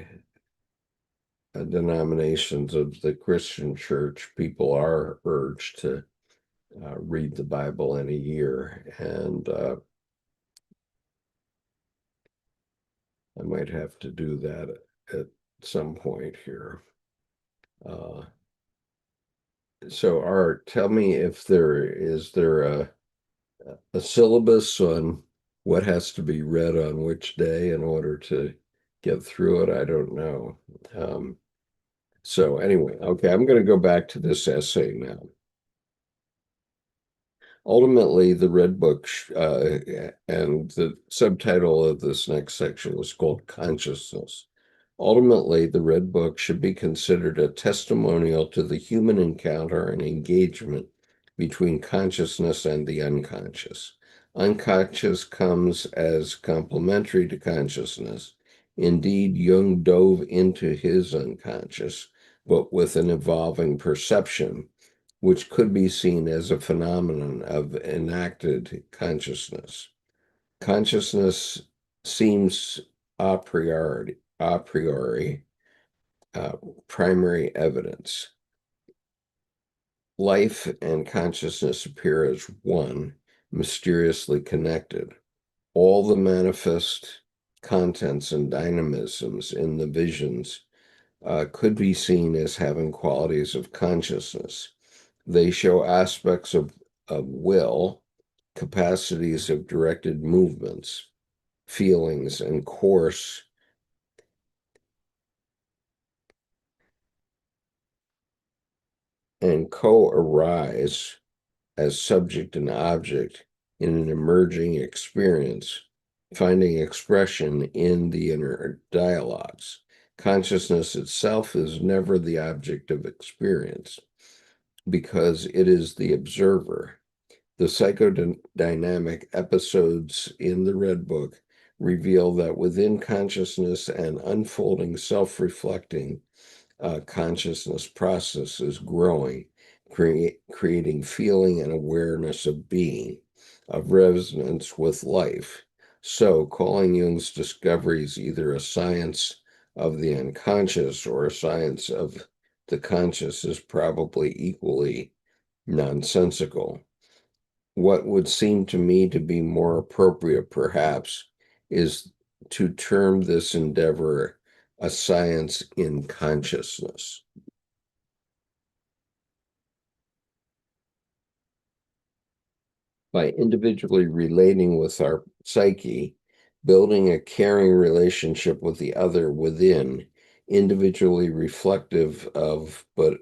denominations of the Christian church, people are urged to read the Bible in a year. And I might have to do that at some point here. So Art, tell me if there a syllabus on what has to be read on which day in order to get through it. I don't know. So anyway, okay, I'm going to go back to this essay now. Ultimately, the Red Book, and the subtitle of this next section is called Consciousness. Ultimately, the Red Book should be considered a testimonial to the human encounter and engagement between consciousness and the unconscious. Unconscious comes as complementary to consciousness. Indeed, Jung dove into his unconscious, but with an evolving perception, which could be seen as a phenomenon of enacted consciousness. Consciousness seems a priori primary evidence. Life and consciousness appear as one, mysteriously connected. All the manifest contents and dynamisms in the visions could be seen as having qualities of consciousness. They show aspects of will, capacities of directed movements, feelings, and course and co-arise as subject and object in an emerging experience, finding expression in the inner dialogues. Consciousness itself is never the object of experience because it is the observer. The psychodynamic episodes in the Red Book reveal that within consciousness and unfolding self-reflecting consciousness process is growing, creating feeling and awareness of being, of resonance with life. So, calling Jung's discoveries either a science of the unconscious or a science of the conscious is probably equally nonsensical. What would seem to me to be more appropriate, perhaps, is to term this endeavor a science in consciousness. By individually relating with our psyche, building a caring relationship with the other within, individually reflective of but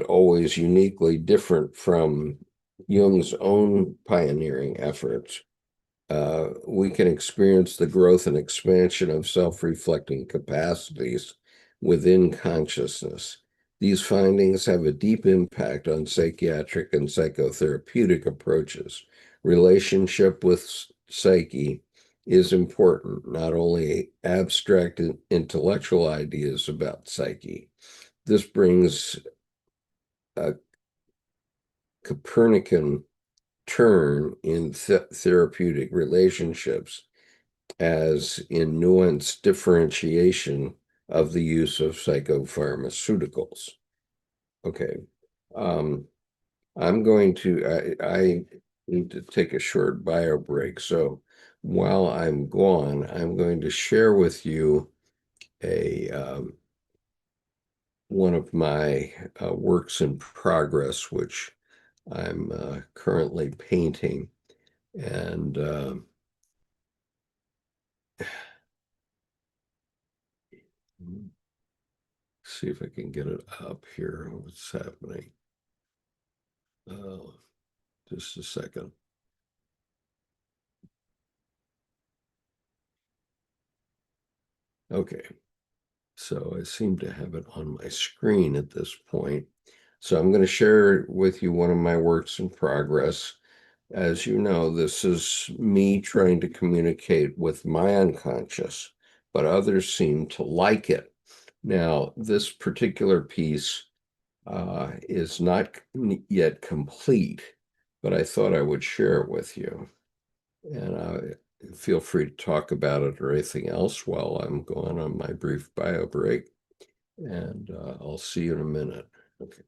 always uniquely different from Jung's own pioneering efforts. We can experience the growth and expansion of self-reflecting capacities within consciousness. These findings have a deep impact on psychiatric and psychotherapeutic approaches. Relationship with psyche is important, not only abstract and intellectual ideas about psyche. This brings a Copernican turn in therapeutic relationships as in nuanced differentiation of the use of psychopharmaceuticals. Okay. Um, I'm going to, I need to take a short bio break. So while I'm gone, I'm going to share with you a one of my works in progress, which I'm currently painting. And see if I can get it up here. What's happening? Just a second. Okay, so I seem to have it on my screen at this point. So I'm going to share with you one of my works in progress. As you know, this is me trying to communicate with my unconscious, but others seem to like it. Now, this particular piece is not yet complete, but I thought I would share it with you. And feel free to talk about it or anything else while I'm going on my brief bio break. And I'll see you in a minute. Okay.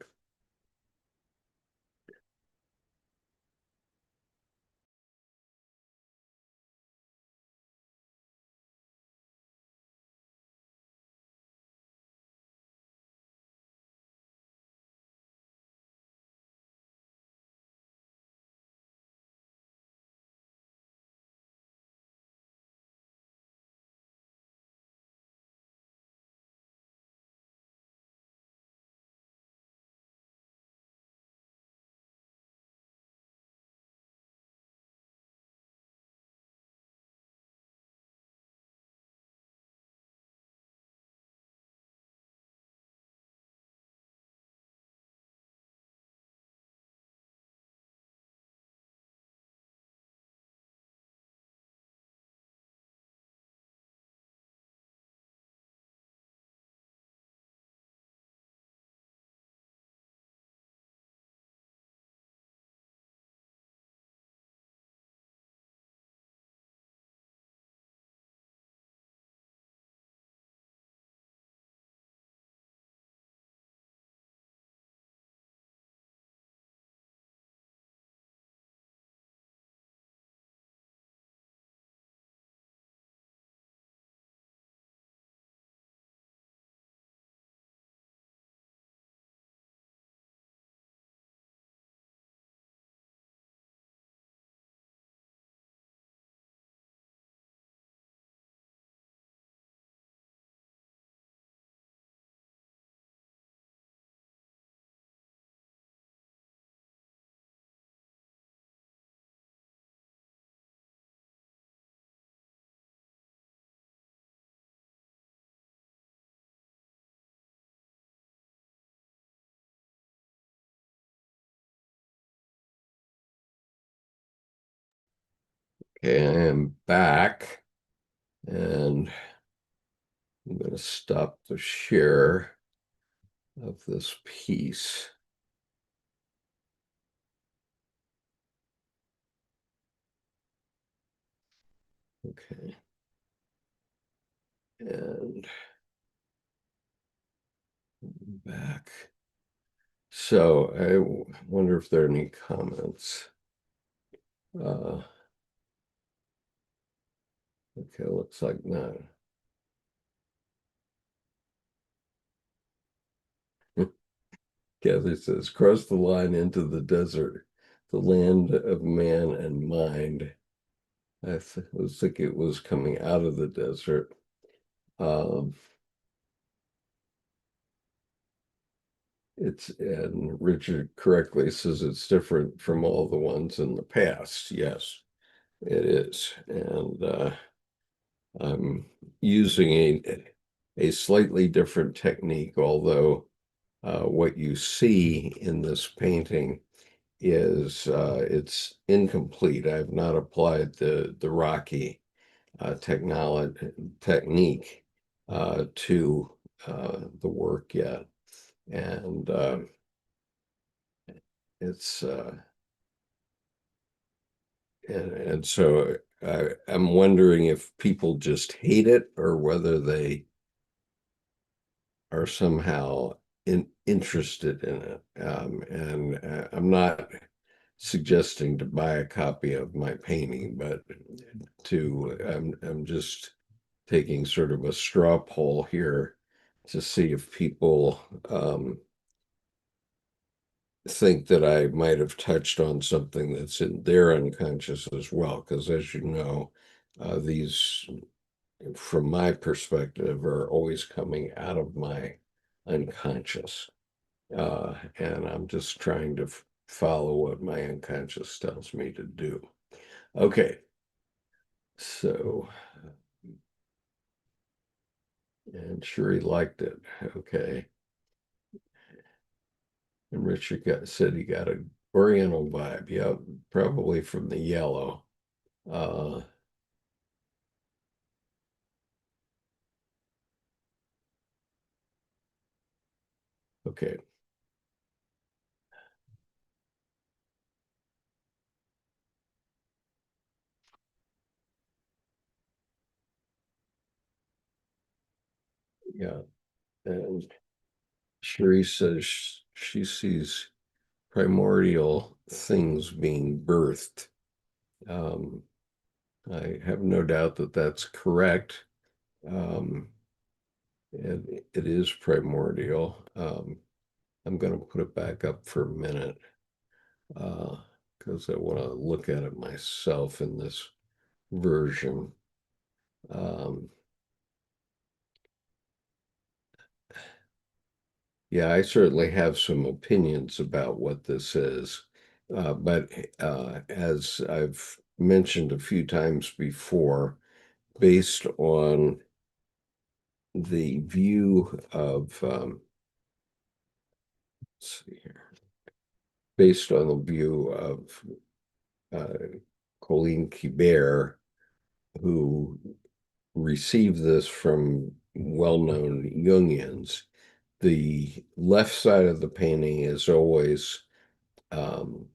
Okay, I am back and I'm going to stop the share of this piece. Okay. And back. So I wonder if there are any comments. Okay, looks like not. Kathy says, cross the line into the desert, the land of man and mind. I was thinking it was coming out of the desert. Um, and Richard correctly says it's different from all the ones in the past. Yes, it is. And I'm using a slightly different technique, although what you see in this painting is it's incomplete. I've not applied the Rocky technique to the work yet. And it's and so I'm wondering if people just hate it or whether they are somehow interested in it. And I'm not suggesting to buy a copy of my painting, but I'm just taking sort of a straw poll here to see if people think that I might have touched on something that's in their unconscious as well. Because as you know, these, from my perspective, are always coming out of my unconscious. And I'm just trying to follow what my unconscious tells me to do. Okay, so, and sure he liked it. Okay. And Richard said he got an Oriental vibe. Yeah, probably from the yellow. Uh, okay. Yeah. And Cherie says she sees primordial things being birthed. Um, I have no doubt that that's correct. Um, and it is primordial. I'm going to put it back up for a minute because I want to look at it myself in this version. Um, yeah, I certainly have some opinions about what this is, but as I've mentioned a few times before, based on the view of, let's see here, based on the view of Colleen Kibert, who received this from well-known Jungians. The left side of the painting is always um,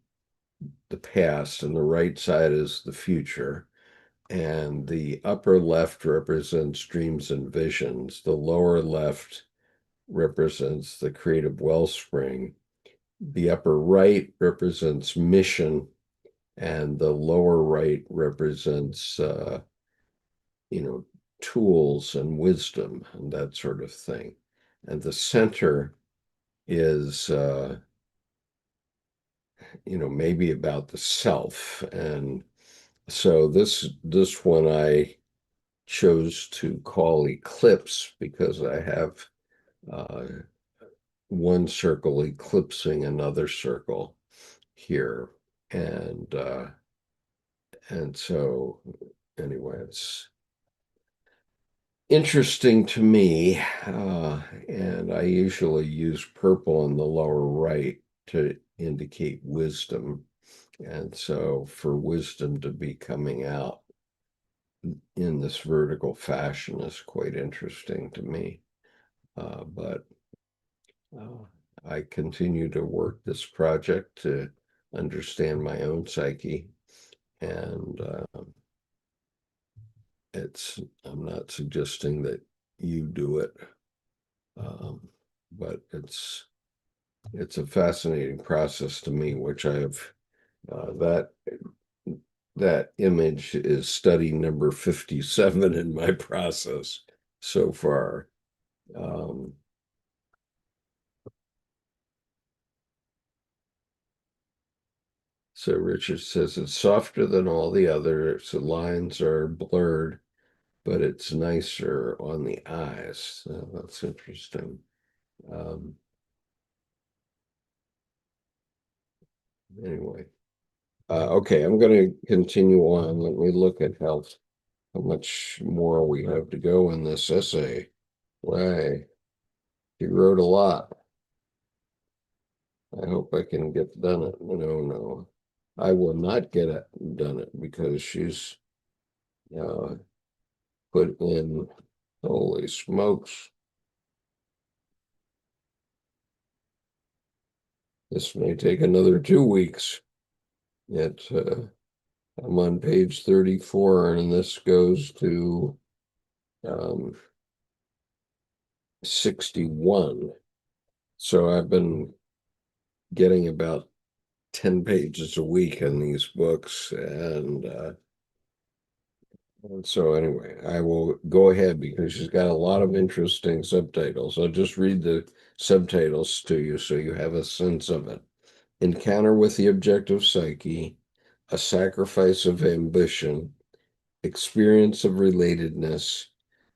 the past, and the right side is the future. And the upper left represents dreams and visions. The lower left represents the creative wellspring. The upper right represents mission, and the lower right represents, you know, tools and wisdom and that sort of thing. And the center is, maybe about the self. And so this one I chose to call eclipse because I have uh, one circle eclipsing another circle here. And so anyway, it's interesting to me. And I usually use purple in the lower right to indicate wisdom. And so for wisdom to be coming out in this vertical fashion is quite interesting to me. But I continue to work this project to understand my own psyche. And I'm not suggesting that you do it, um, but it's a fascinating process to me, which I have that image is study number 57 in my process so far. Um, so Richard says it's softer than all the others. The lines are blurred, but it's nicer on the eyes. So that's interesting. Um, Anyway, okay, I'm going to continue on. Let me look at how much more we have to go in this essay. Why, he wrote a lot. I hope I can get done it. No, I will not get it done it because she's uh, put in, holy smokes, this may take another 2 weeks. I'm on page 34, and this goes to 61. So I've been getting about 10 pages a week in these books. And so anyway, I will go ahead because she's got a lot of interesting subtitles. I'll just read the subtitles to you so you have a sense of it. Encounter with the objective psyche, a sacrifice of ambition, experience of relatedness,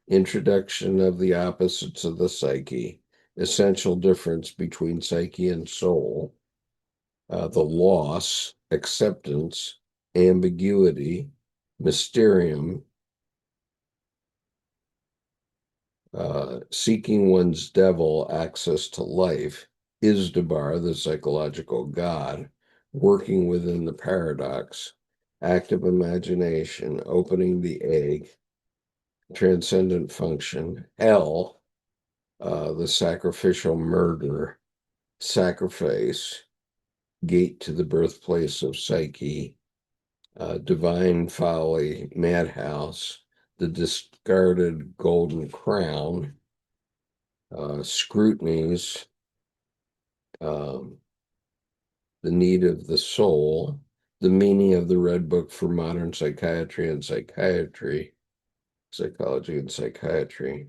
introduction of the opposites of the psyche, essential difference between psyche and soul, the loss, acceptance, ambiguity, mysterium, seeking one's devil, access to life, Izdubar, the psychological god, working within the paradox, active imagination, opening the egg, transcendent function, hell, the sacrificial murder, sacrifice, gate to the birthplace of psyche, divine folly, madhouse, the discarded golden crown, scrutinies, um, the need of the soul, the meaning of the Red Book for modern psychiatry and psychiatry, psychology and psychiatry,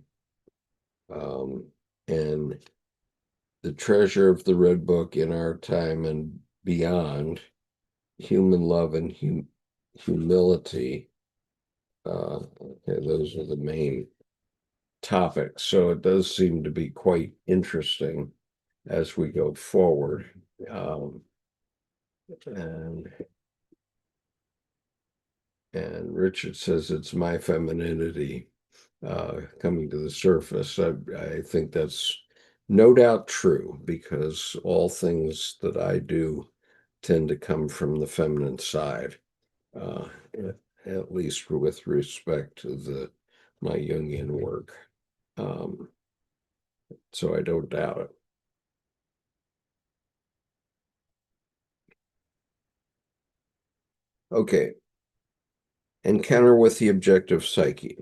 um, and the treasure of the Red Book in our time and beyond, human love and humility. Okay, those are the main topics. So it does seem to be quite interesting as we go forward. Um, and and Richard says it's my femininity coming to the surface. I think that's no doubt true because all things that I do tend to come from the feminine side, uh, at least with respect to my Jungian work. Um, so I don't doubt it. Okay, encounter with the objective psyche.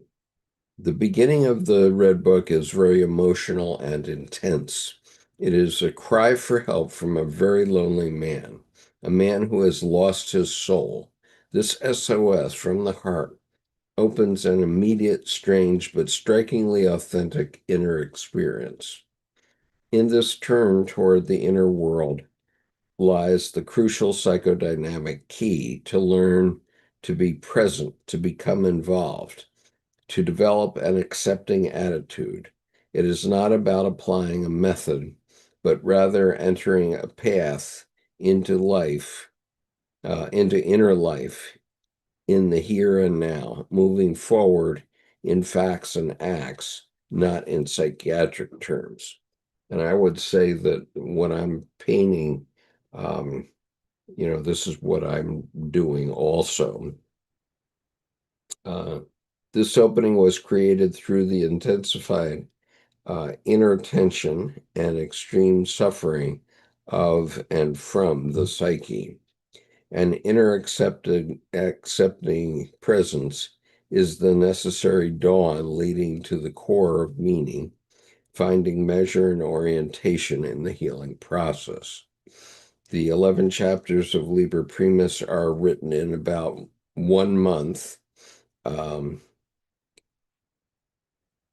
The beginning of the Red Book is very emotional and intense. It is a cry for help from a very lonely man, a man who has lost his soul. This SOS from the heart opens an immediate, strange, but strikingly authentic inner experience. In this turn toward the inner world lies the crucial psychodynamic key to learn to be present, to become involved, to develop an accepting attitude. It is not about applying a method, but rather entering a path into life, into inner life, in the here and now, moving forward in facts and acts, not in psychiatric terms. And I would say that when I'm painting, um, this is what I'm doing also. Uh, this opening was created through the intensified inner tension and extreme suffering of and from the psyche. An inner accepting presence is the necessary dawn leading to the core of meaning, finding measure and orientation in the healing process. The 11 chapters of Liber Primus are written in about 1 month, um,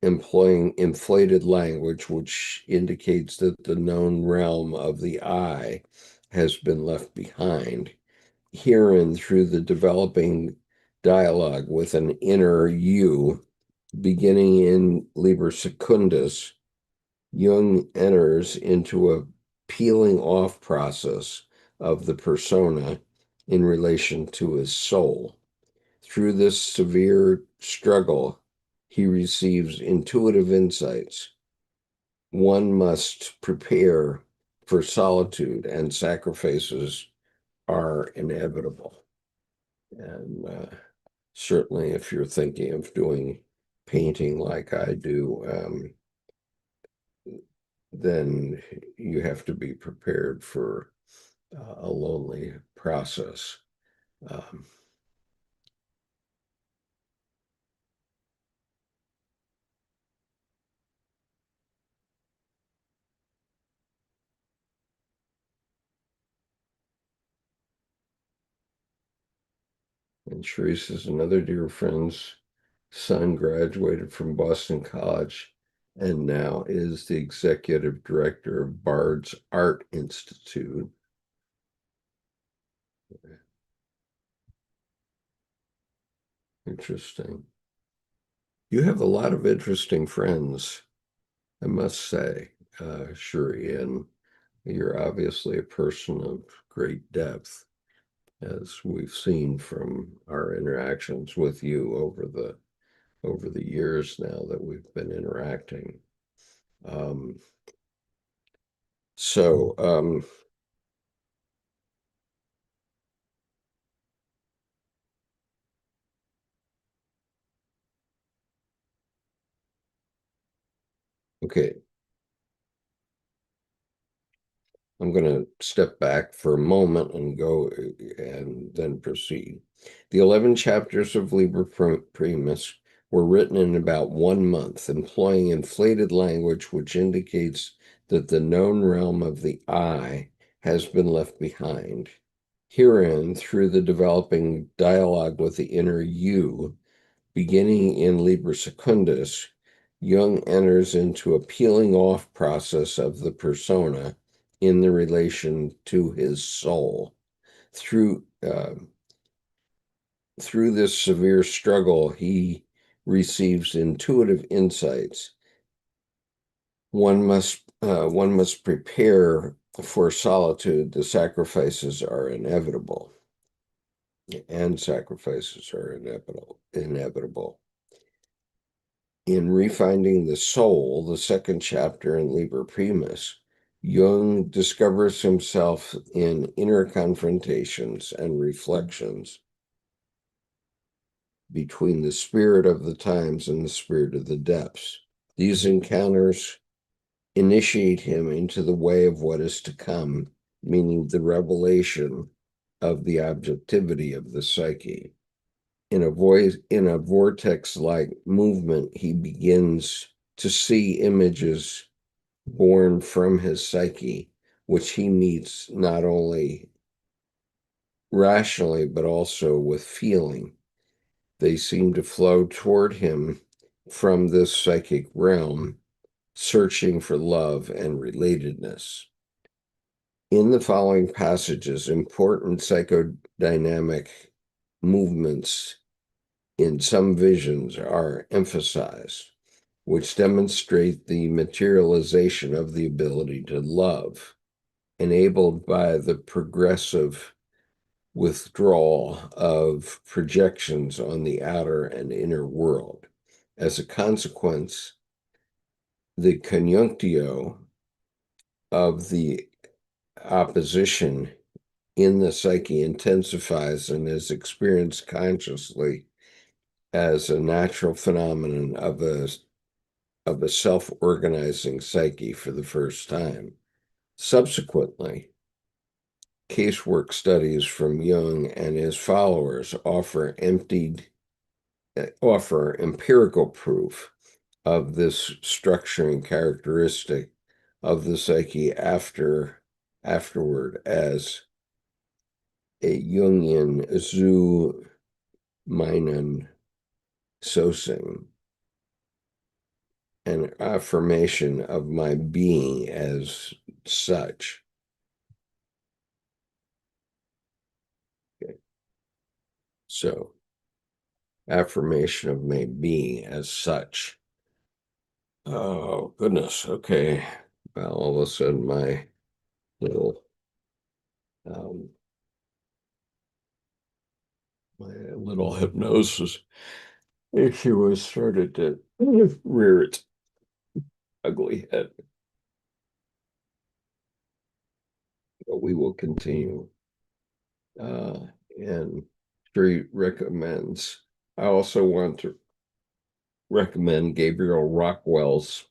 employing inflated language, which indicates that the known realm of the I has been left behind. Herein, through the developing dialogue with an inner you, beginning in Liber Secundus, Jung enters into a peeling off process of the persona in relation to his soul. Through this severe struggle, he receives intuitive insights. One must prepare for solitude, and sacrifices are inevitable. And certainly, if you're thinking of doing painting like I do, then you have to be prepared for a lonely process. Um, and Sharice is another dear friend's son, graduated from Boston College, and now is the executive director of Bard's Art Institute. Interesting. You have a lot of interesting friends, I must say, Shuri, and you're obviously a person of great depth, as we've seen from our interactions with you over the years now that we've been interacting. Um, so, okay, I'm going to step back for a moment and go and then proceed. The 11 chapters of Liber Primus were written in about 1 month, employing inflated language which indicates that the known realm of the I has been left behind. Herein, through the developing dialogue with the inner you, beginning in Liber Secundus, Jung enters into a peeling off process of the persona in the relation to his soul. Through this severe struggle, he receives intuitive insights. One must prepare for solitude. The sacrifices are inevitable, and sacrifices are inevitable. In Refinding the Soul, the second chapter in Liber Primus, Jung discovers himself in inner confrontations and reflections between the spirit of the times and the spirit of the depths. These encounters initiate him into the way of what is to come, meaning the revelation of the objectivity of the psyche. In a vortex-like movement, he begins to see images born from his psyche, which he meets not only rationally, but also with feeling. They seem to flow toward him from this psychic realm, searching for love and relatedness. In the following passages, important psychodynamic movements in some visions are emphasized, which demonstrate the materialization of the ability to love, enabled by the progressive withdrawal of projections on the outer and inner world. As a consequence, the conjunctio of the opposition in the psyche intensifies and is experienced consciously as a natural phenomenon of a self-organizing psyche for the first time. Subsequently, casework studies from Jung and his followers offer empirical proof of this structuring characteristic of the psyche afterward as a Jungian zu meinen Sosing, an affirmation of my being as such. Okay. So, affirmation of my being as such. Oh, goodness. Okay. Well, all of a sudden, my little Um, my little hypnosis issue has started to rear its ugly head, but we will continue. And Sri recommends. I also want to recommend Gabriel Rockwell's.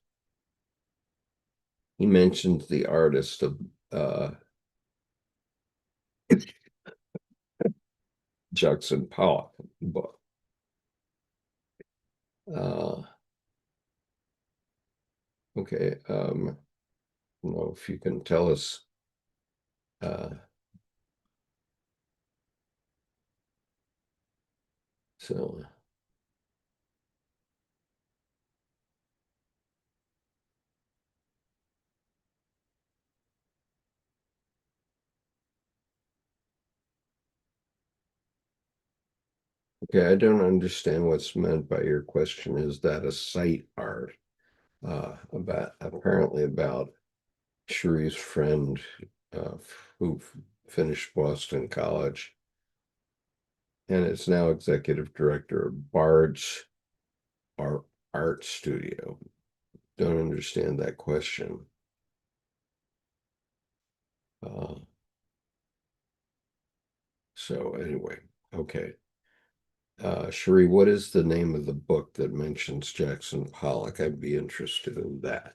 He mentions the artist of Jackson Pollock book. Okay. I don't know if you can tell us. So, okay, I don't understand what's meant by your question. Is that a sight art? About apparently about Cherie's friend uh, who finished Boston College and is now executive director of Bard's Art, Art Studio. Don't understand that question. Uh, so anyway, okay. Cherie, what is the name of the book that mentions Jackson Pollock? I'd be interested in that.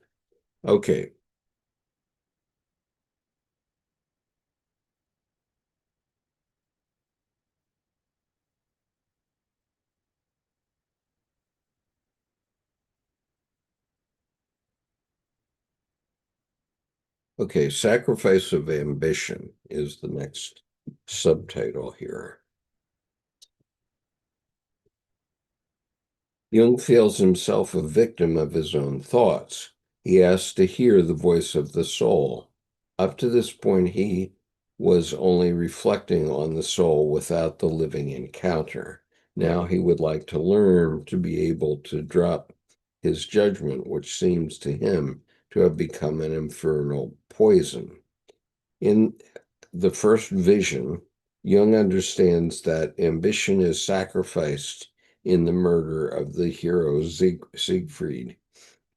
Okay. Okay, Sacrifice of Ambition is the next subtitle here. Jung feels himself a victim of his own thoughts. He asks to hear the voice of the soul. Up to this point, he was only reflecting on the soul without the living encounter. Now he would like to learn to be able to drop his judgment, which seems to him to have become an infernal poison. In the first vision, Jung understands that ambition is sacrificed in the murder of the hero Siegfried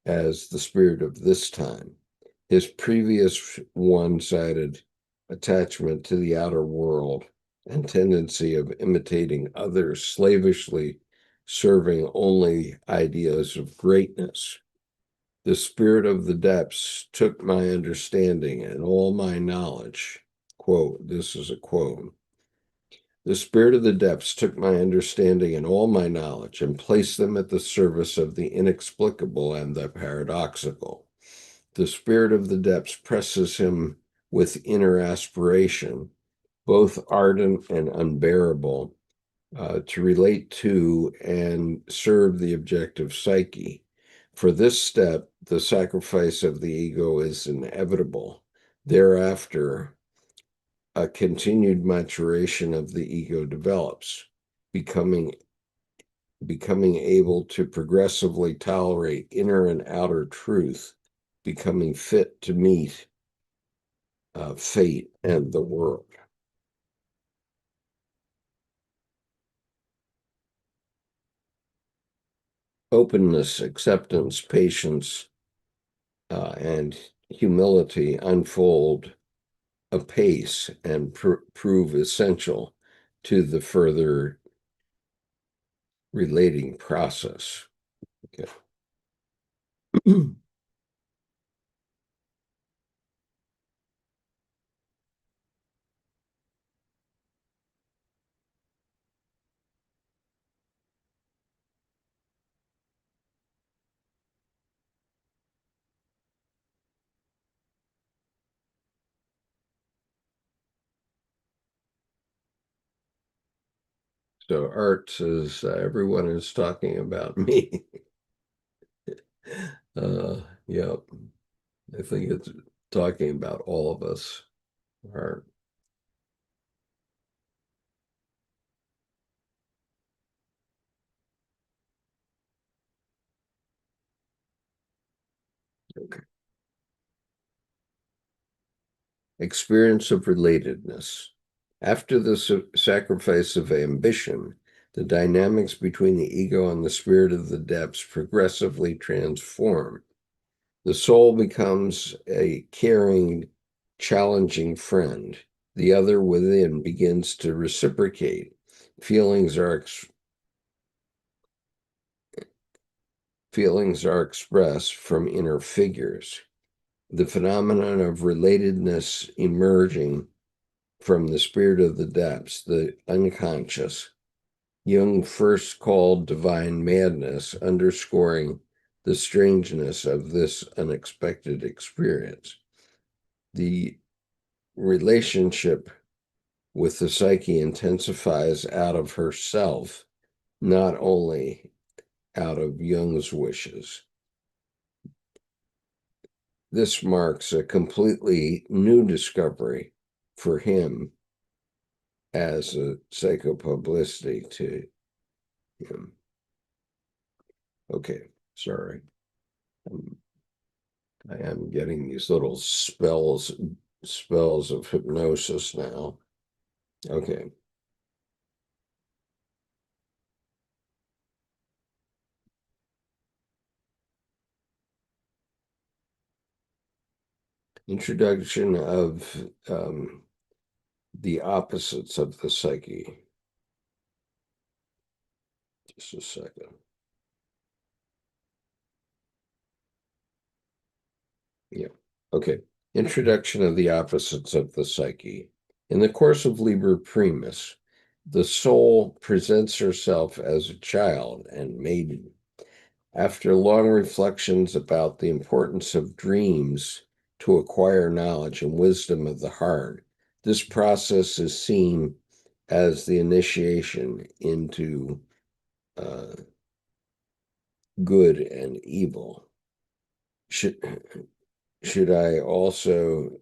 as the spirit of this time. His previous one sided attachment to the outer world and tendency of imitating others, slavishly serving only ideas of greatness. The spirit of the depths took my understanding and all my knowledge. Quote, this is a quote. The spirit of the depths took my understanding and all my knowledge and placed them at the service of the inexplicable and the paradoxical. The spirit of the depths presses him with inner aspiration, both ardent and unbearable, to relate to and serve the objective psyche. For this step, the sacrifice of the ego is inevitable. Thereafter, a continued maturation of the ego develops, becoming able to progressively tolerate inner and outer truth, becoming fit to meet fate and the world. Openness, acceptance, patience, and humility unfold apace and prove essential to the further relating process. Okay. So art says everyone is talking about me. Yeah, I think it's talking about all of us. Art. Okay. Experience of relatedness. After the sacrifice of ambition, the dynamics between the ego and the spirit of the depths progressively transform. The soul becomes a caring, challenging friend. The other within begins to reciprocate. Feelings are expressed from inner figures. The phenomenon of relatedness emerging from the spirit of the depths, the unconscious, Jung first called divine madness, underscoring the strangeness of this unexpected experience. The relationship with the psyche intensifies out of herself, not only out of Jung's wishes. This marks a completely new discovery for him as a psychopublicity to him. Okay, sorry. I am getting these little spells of hypnosis now. Okay. Introduction of the opposites of the psyche. Just a second. Yeah. Okay. Introduction of the opposites of the psyche. In the course of Liber Primus, the soul presents herself as a child and maiden. After long reflections about the importance of dreams to acquire knowledge and wisdom of the heart, this process is seen as the initiation into good and evil. Should I also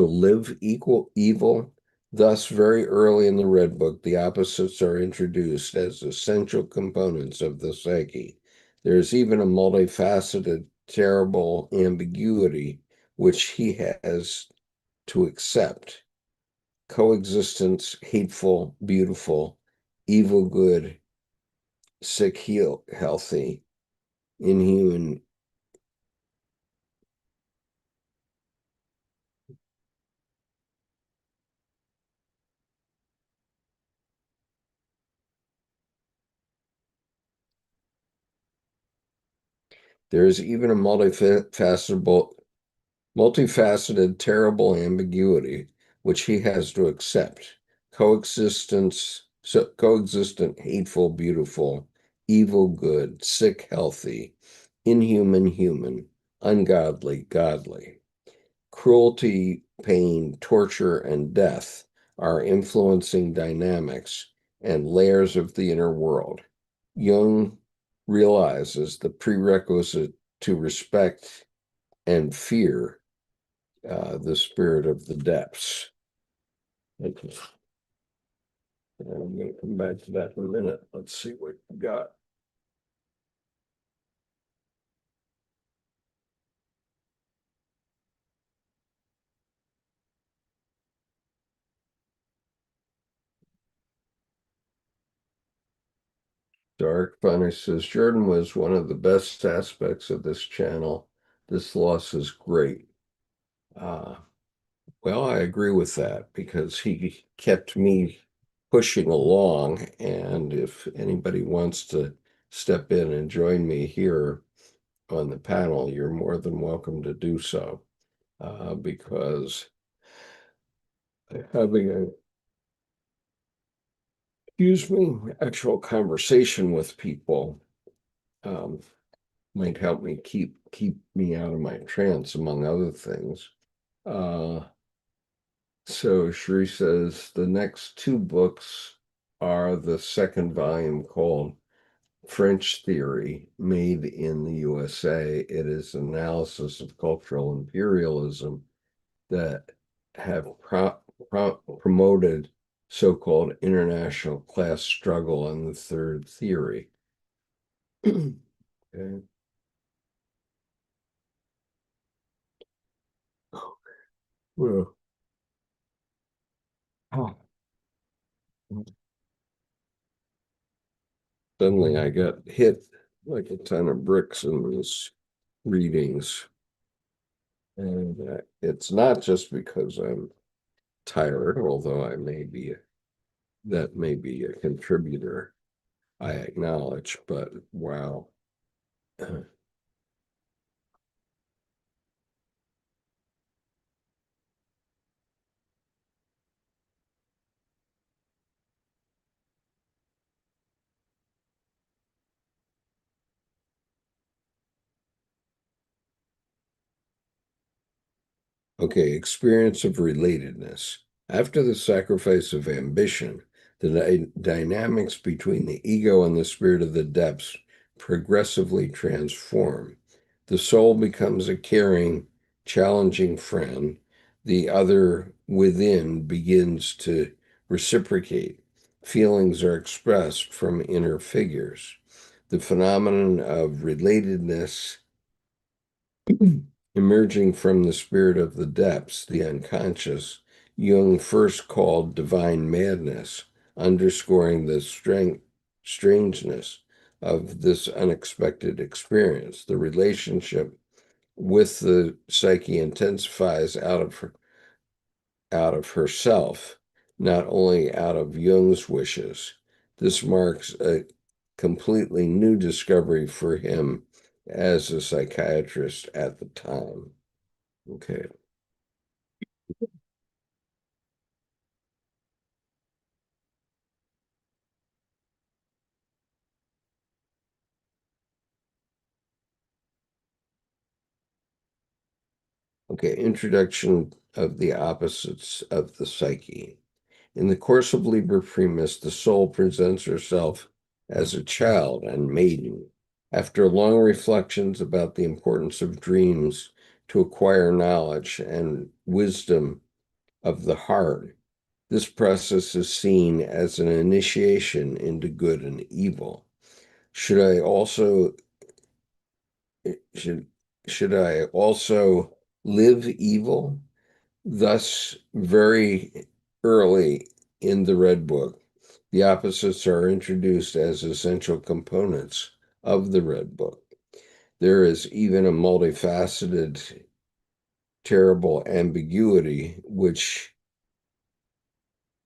live evil? Thus, very early in the Red Book, the opposites are introduced as essential components of the psyche. There is even a multifaceted, terrible ambiguity which he has to accept. Coexistence, hateful, beautiful, evil, good, sick, healthy, inhuman. There is even a multifaceted, terrible ambiguity which he has to accept. Coexistent, hateful, beautiful, evil, good, sick, healthy, inhuman, human, ungodly, godly. Cruelty, pain, torture, and death are influencing dynamics and layers of the inner world. Jung realizes the prerequisite to respect and fear the spirit of the depths. Okay. I'm going to come back to that in a minute. Let's see what we got. Dark Funny says Jordan was one of the best aspects of this channel. This loss is great. Well, I agree with that because he kept me pushing along. And if anybody wants to step in and join me here on the panel, you're more than welcome to do so because having a actual conversation with people um, might help me keep me out of my trance, among other things. Uh, so Sheree says the next two books are the second volume called French Theory, Made in the U.S.A. It is analysis of cultural imperialism that have promoted so-called international class struggle and the third theory. Okay. Well, oh, suddenly I got hit like a ton of bricks in these readings. And it's not just because I'm tired, although that may be a contributor, I acknowledge, but wow. Okay, experience of relatedness. After the sacrifice of ambition, the dynamics between the ego and the spirit of the depths progressively transform. The soul becomes a caring, challenging friend. The other within begins to reciprocate. Feelings are expressed from inner figures. The phenomenon of relatedness emerging from the spirit of the depths, the unconscious, Jung first called divine madness, underscoring the strangeness of this unexpected experience. The relationship with the psyche intensifies out of herself, not only out of Jung's wishes. This marks a completely new discovery for him as a psychiatrist at the time. Okay. Okay. Introduction of the opposites of the psyche. In the course of Liber Primus, the soul presents herself as a child and maiden. After long reflections about the importance of dreams to acquire knowledge and wisdom of the heart, this process is seen as an initiation into good and evil. Should I also should should I also live evil? Thus, very early in the Red Book, the opposites are introduced as essential components of the Red Book. There is even a multifaceted, terrible ambiguity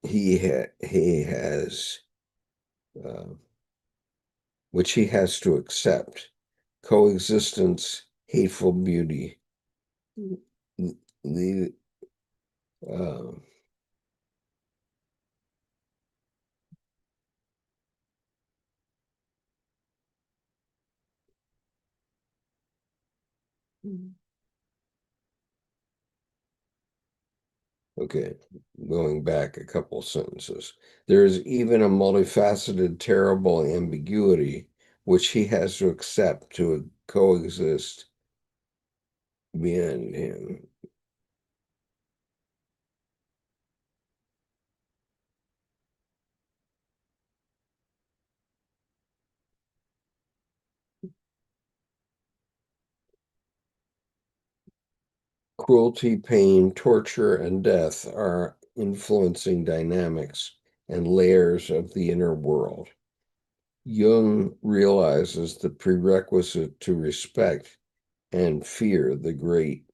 he has, uh, which he has to accept. Coexistence, hateful beauty, the uh, okay, going back a couple sentences. There is even a multifaceted, terrible ambiguity which he has to accept to coexist beyond him. Cruelty, pain, torture, and death are influencing dynamics and layers of the inner world. Jung realizes the prerequisite to respect and fear the great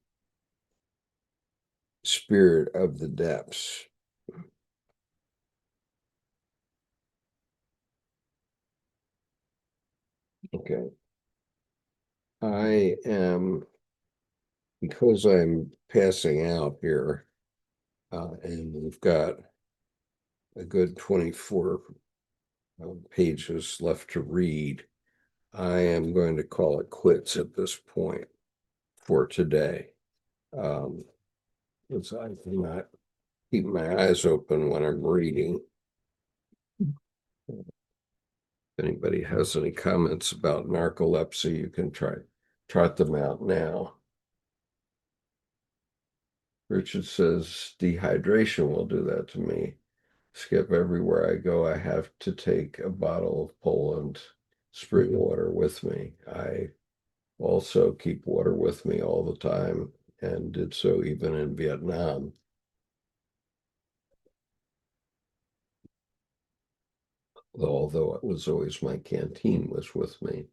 spirit of the depths. Okay. I am, because I'm passing out here, and we've got a good 24 pages left to read, I am going to call it quits at this point for today. Um, because I cannot keep my eyes open when I'm reading. If anybody has any comments about narcolepsy, you can trot them out now. Richard says dehydration will do that to me. Skip, everywhere I go, I have to take a bottle of Poland spring water with me. I also keep water with me all the time and did so even in Vietnam, although it was always my canteen was with me.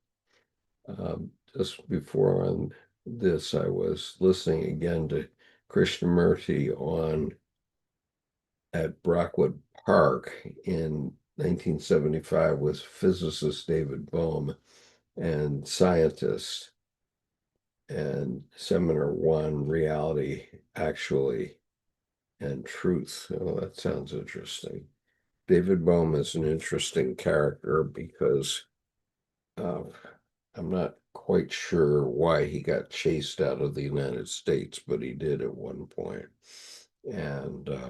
Just before on this, I was listening again to Krishnamurti on at Brockwood Park in 1975 with physicist David Bohm and scientist. And seminar one, reality, actually, and truth. Oh, that sounds interesting. David Bohm is an interesting character because uh, I'm not quite sure why he got chased out of the United States, but he did at one point. And I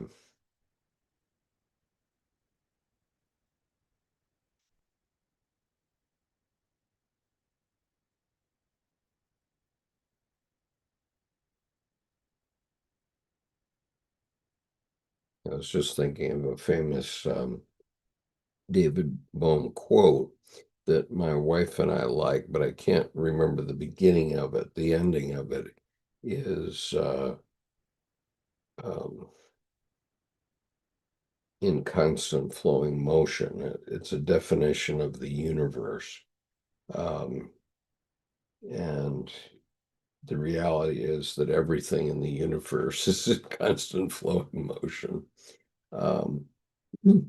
was just thinking of a famous David Bohm quote that my wife and I like, but I can't remember the beginning of it. The ending of it is um, in constant flowing motion. It's a definition of the universe. Um, and the reality is that everything in the universe is in constant flowing motion. Um,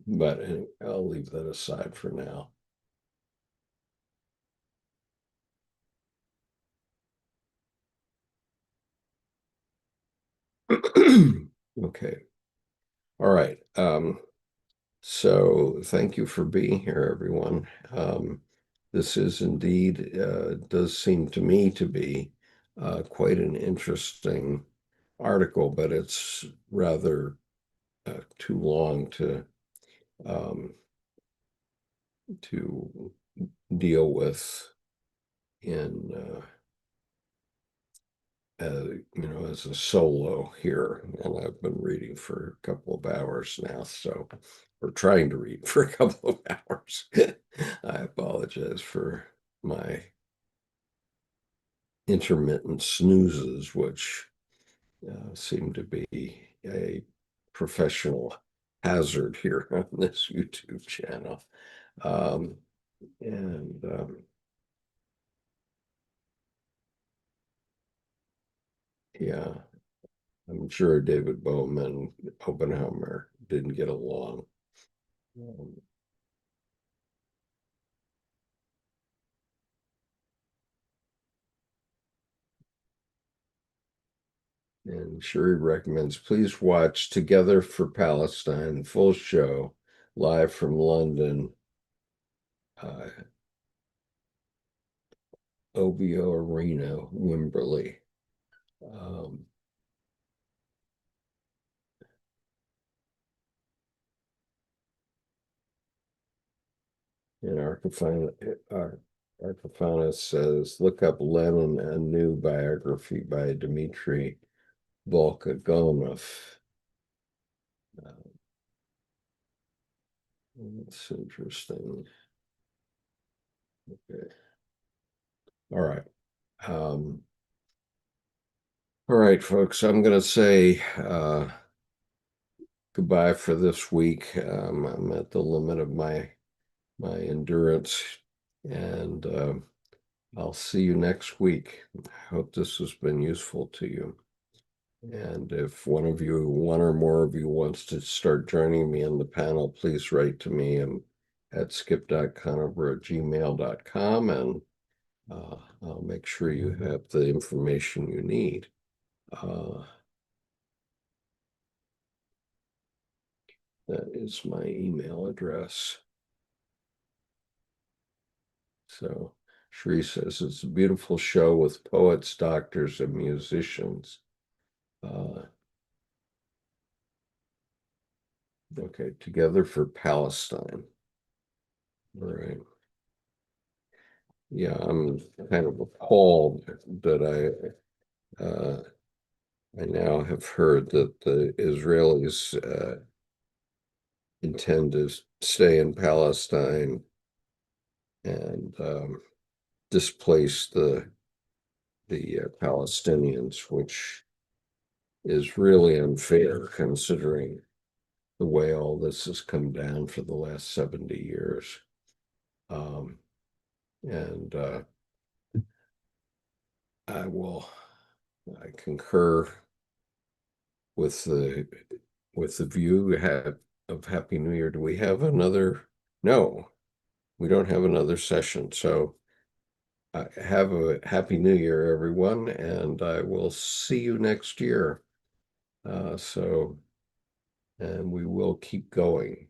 but anyway, I'll leave that aside for now. Okay. All right. So thank you for being here, everyone. This is indeed, does seem to me to be quite an interesting article, but it's rather too long um, to deal with in as a solo here. And I've been reading for a couple of hours now, so or trying to read for a couple of hours. I apologize for my intermittent snoozes, which seem to be a professional hazard here on this YouTube channel. Um, and yeah, I'm sure David Bowman and Oppenheimer didn't get along. Um, and Sherry recommends please watch Together for Palestine, full show, live from London, uh, OBO Arena, Wimberley. Um, and Arcofauna says, look up Lenin, a new biography by Dmitry Volkogonov. Uh, that's interesting. Okay. All right. Um, all right, folks, I'm going to say goodbye for this week. I'm at the limit of my endurance, and I'll see you next week. I hope this has been useful to you. And if one or more of you wants to start joining me in the panel, please write to me. I'm at skip.conover@gmail.com, and I'll make sure you have the information you need. Uh, that is my email address. So Sheree says it's a beautiful show with poets, doctors, and musicians. Uh, okay, Together for Palestine. All right. Yeah, I'm kind of appalled that I now have heard that the Israelis intend to stay in Palestine and displace the Palestinians, which is really unfair considering the way all this has come down for the last 70 years. And I concur with the view of Happy New Year. Do we have another? No, we don't have another session. So have a Happy New Year, everyone, and I will see you next year. And we will keep going.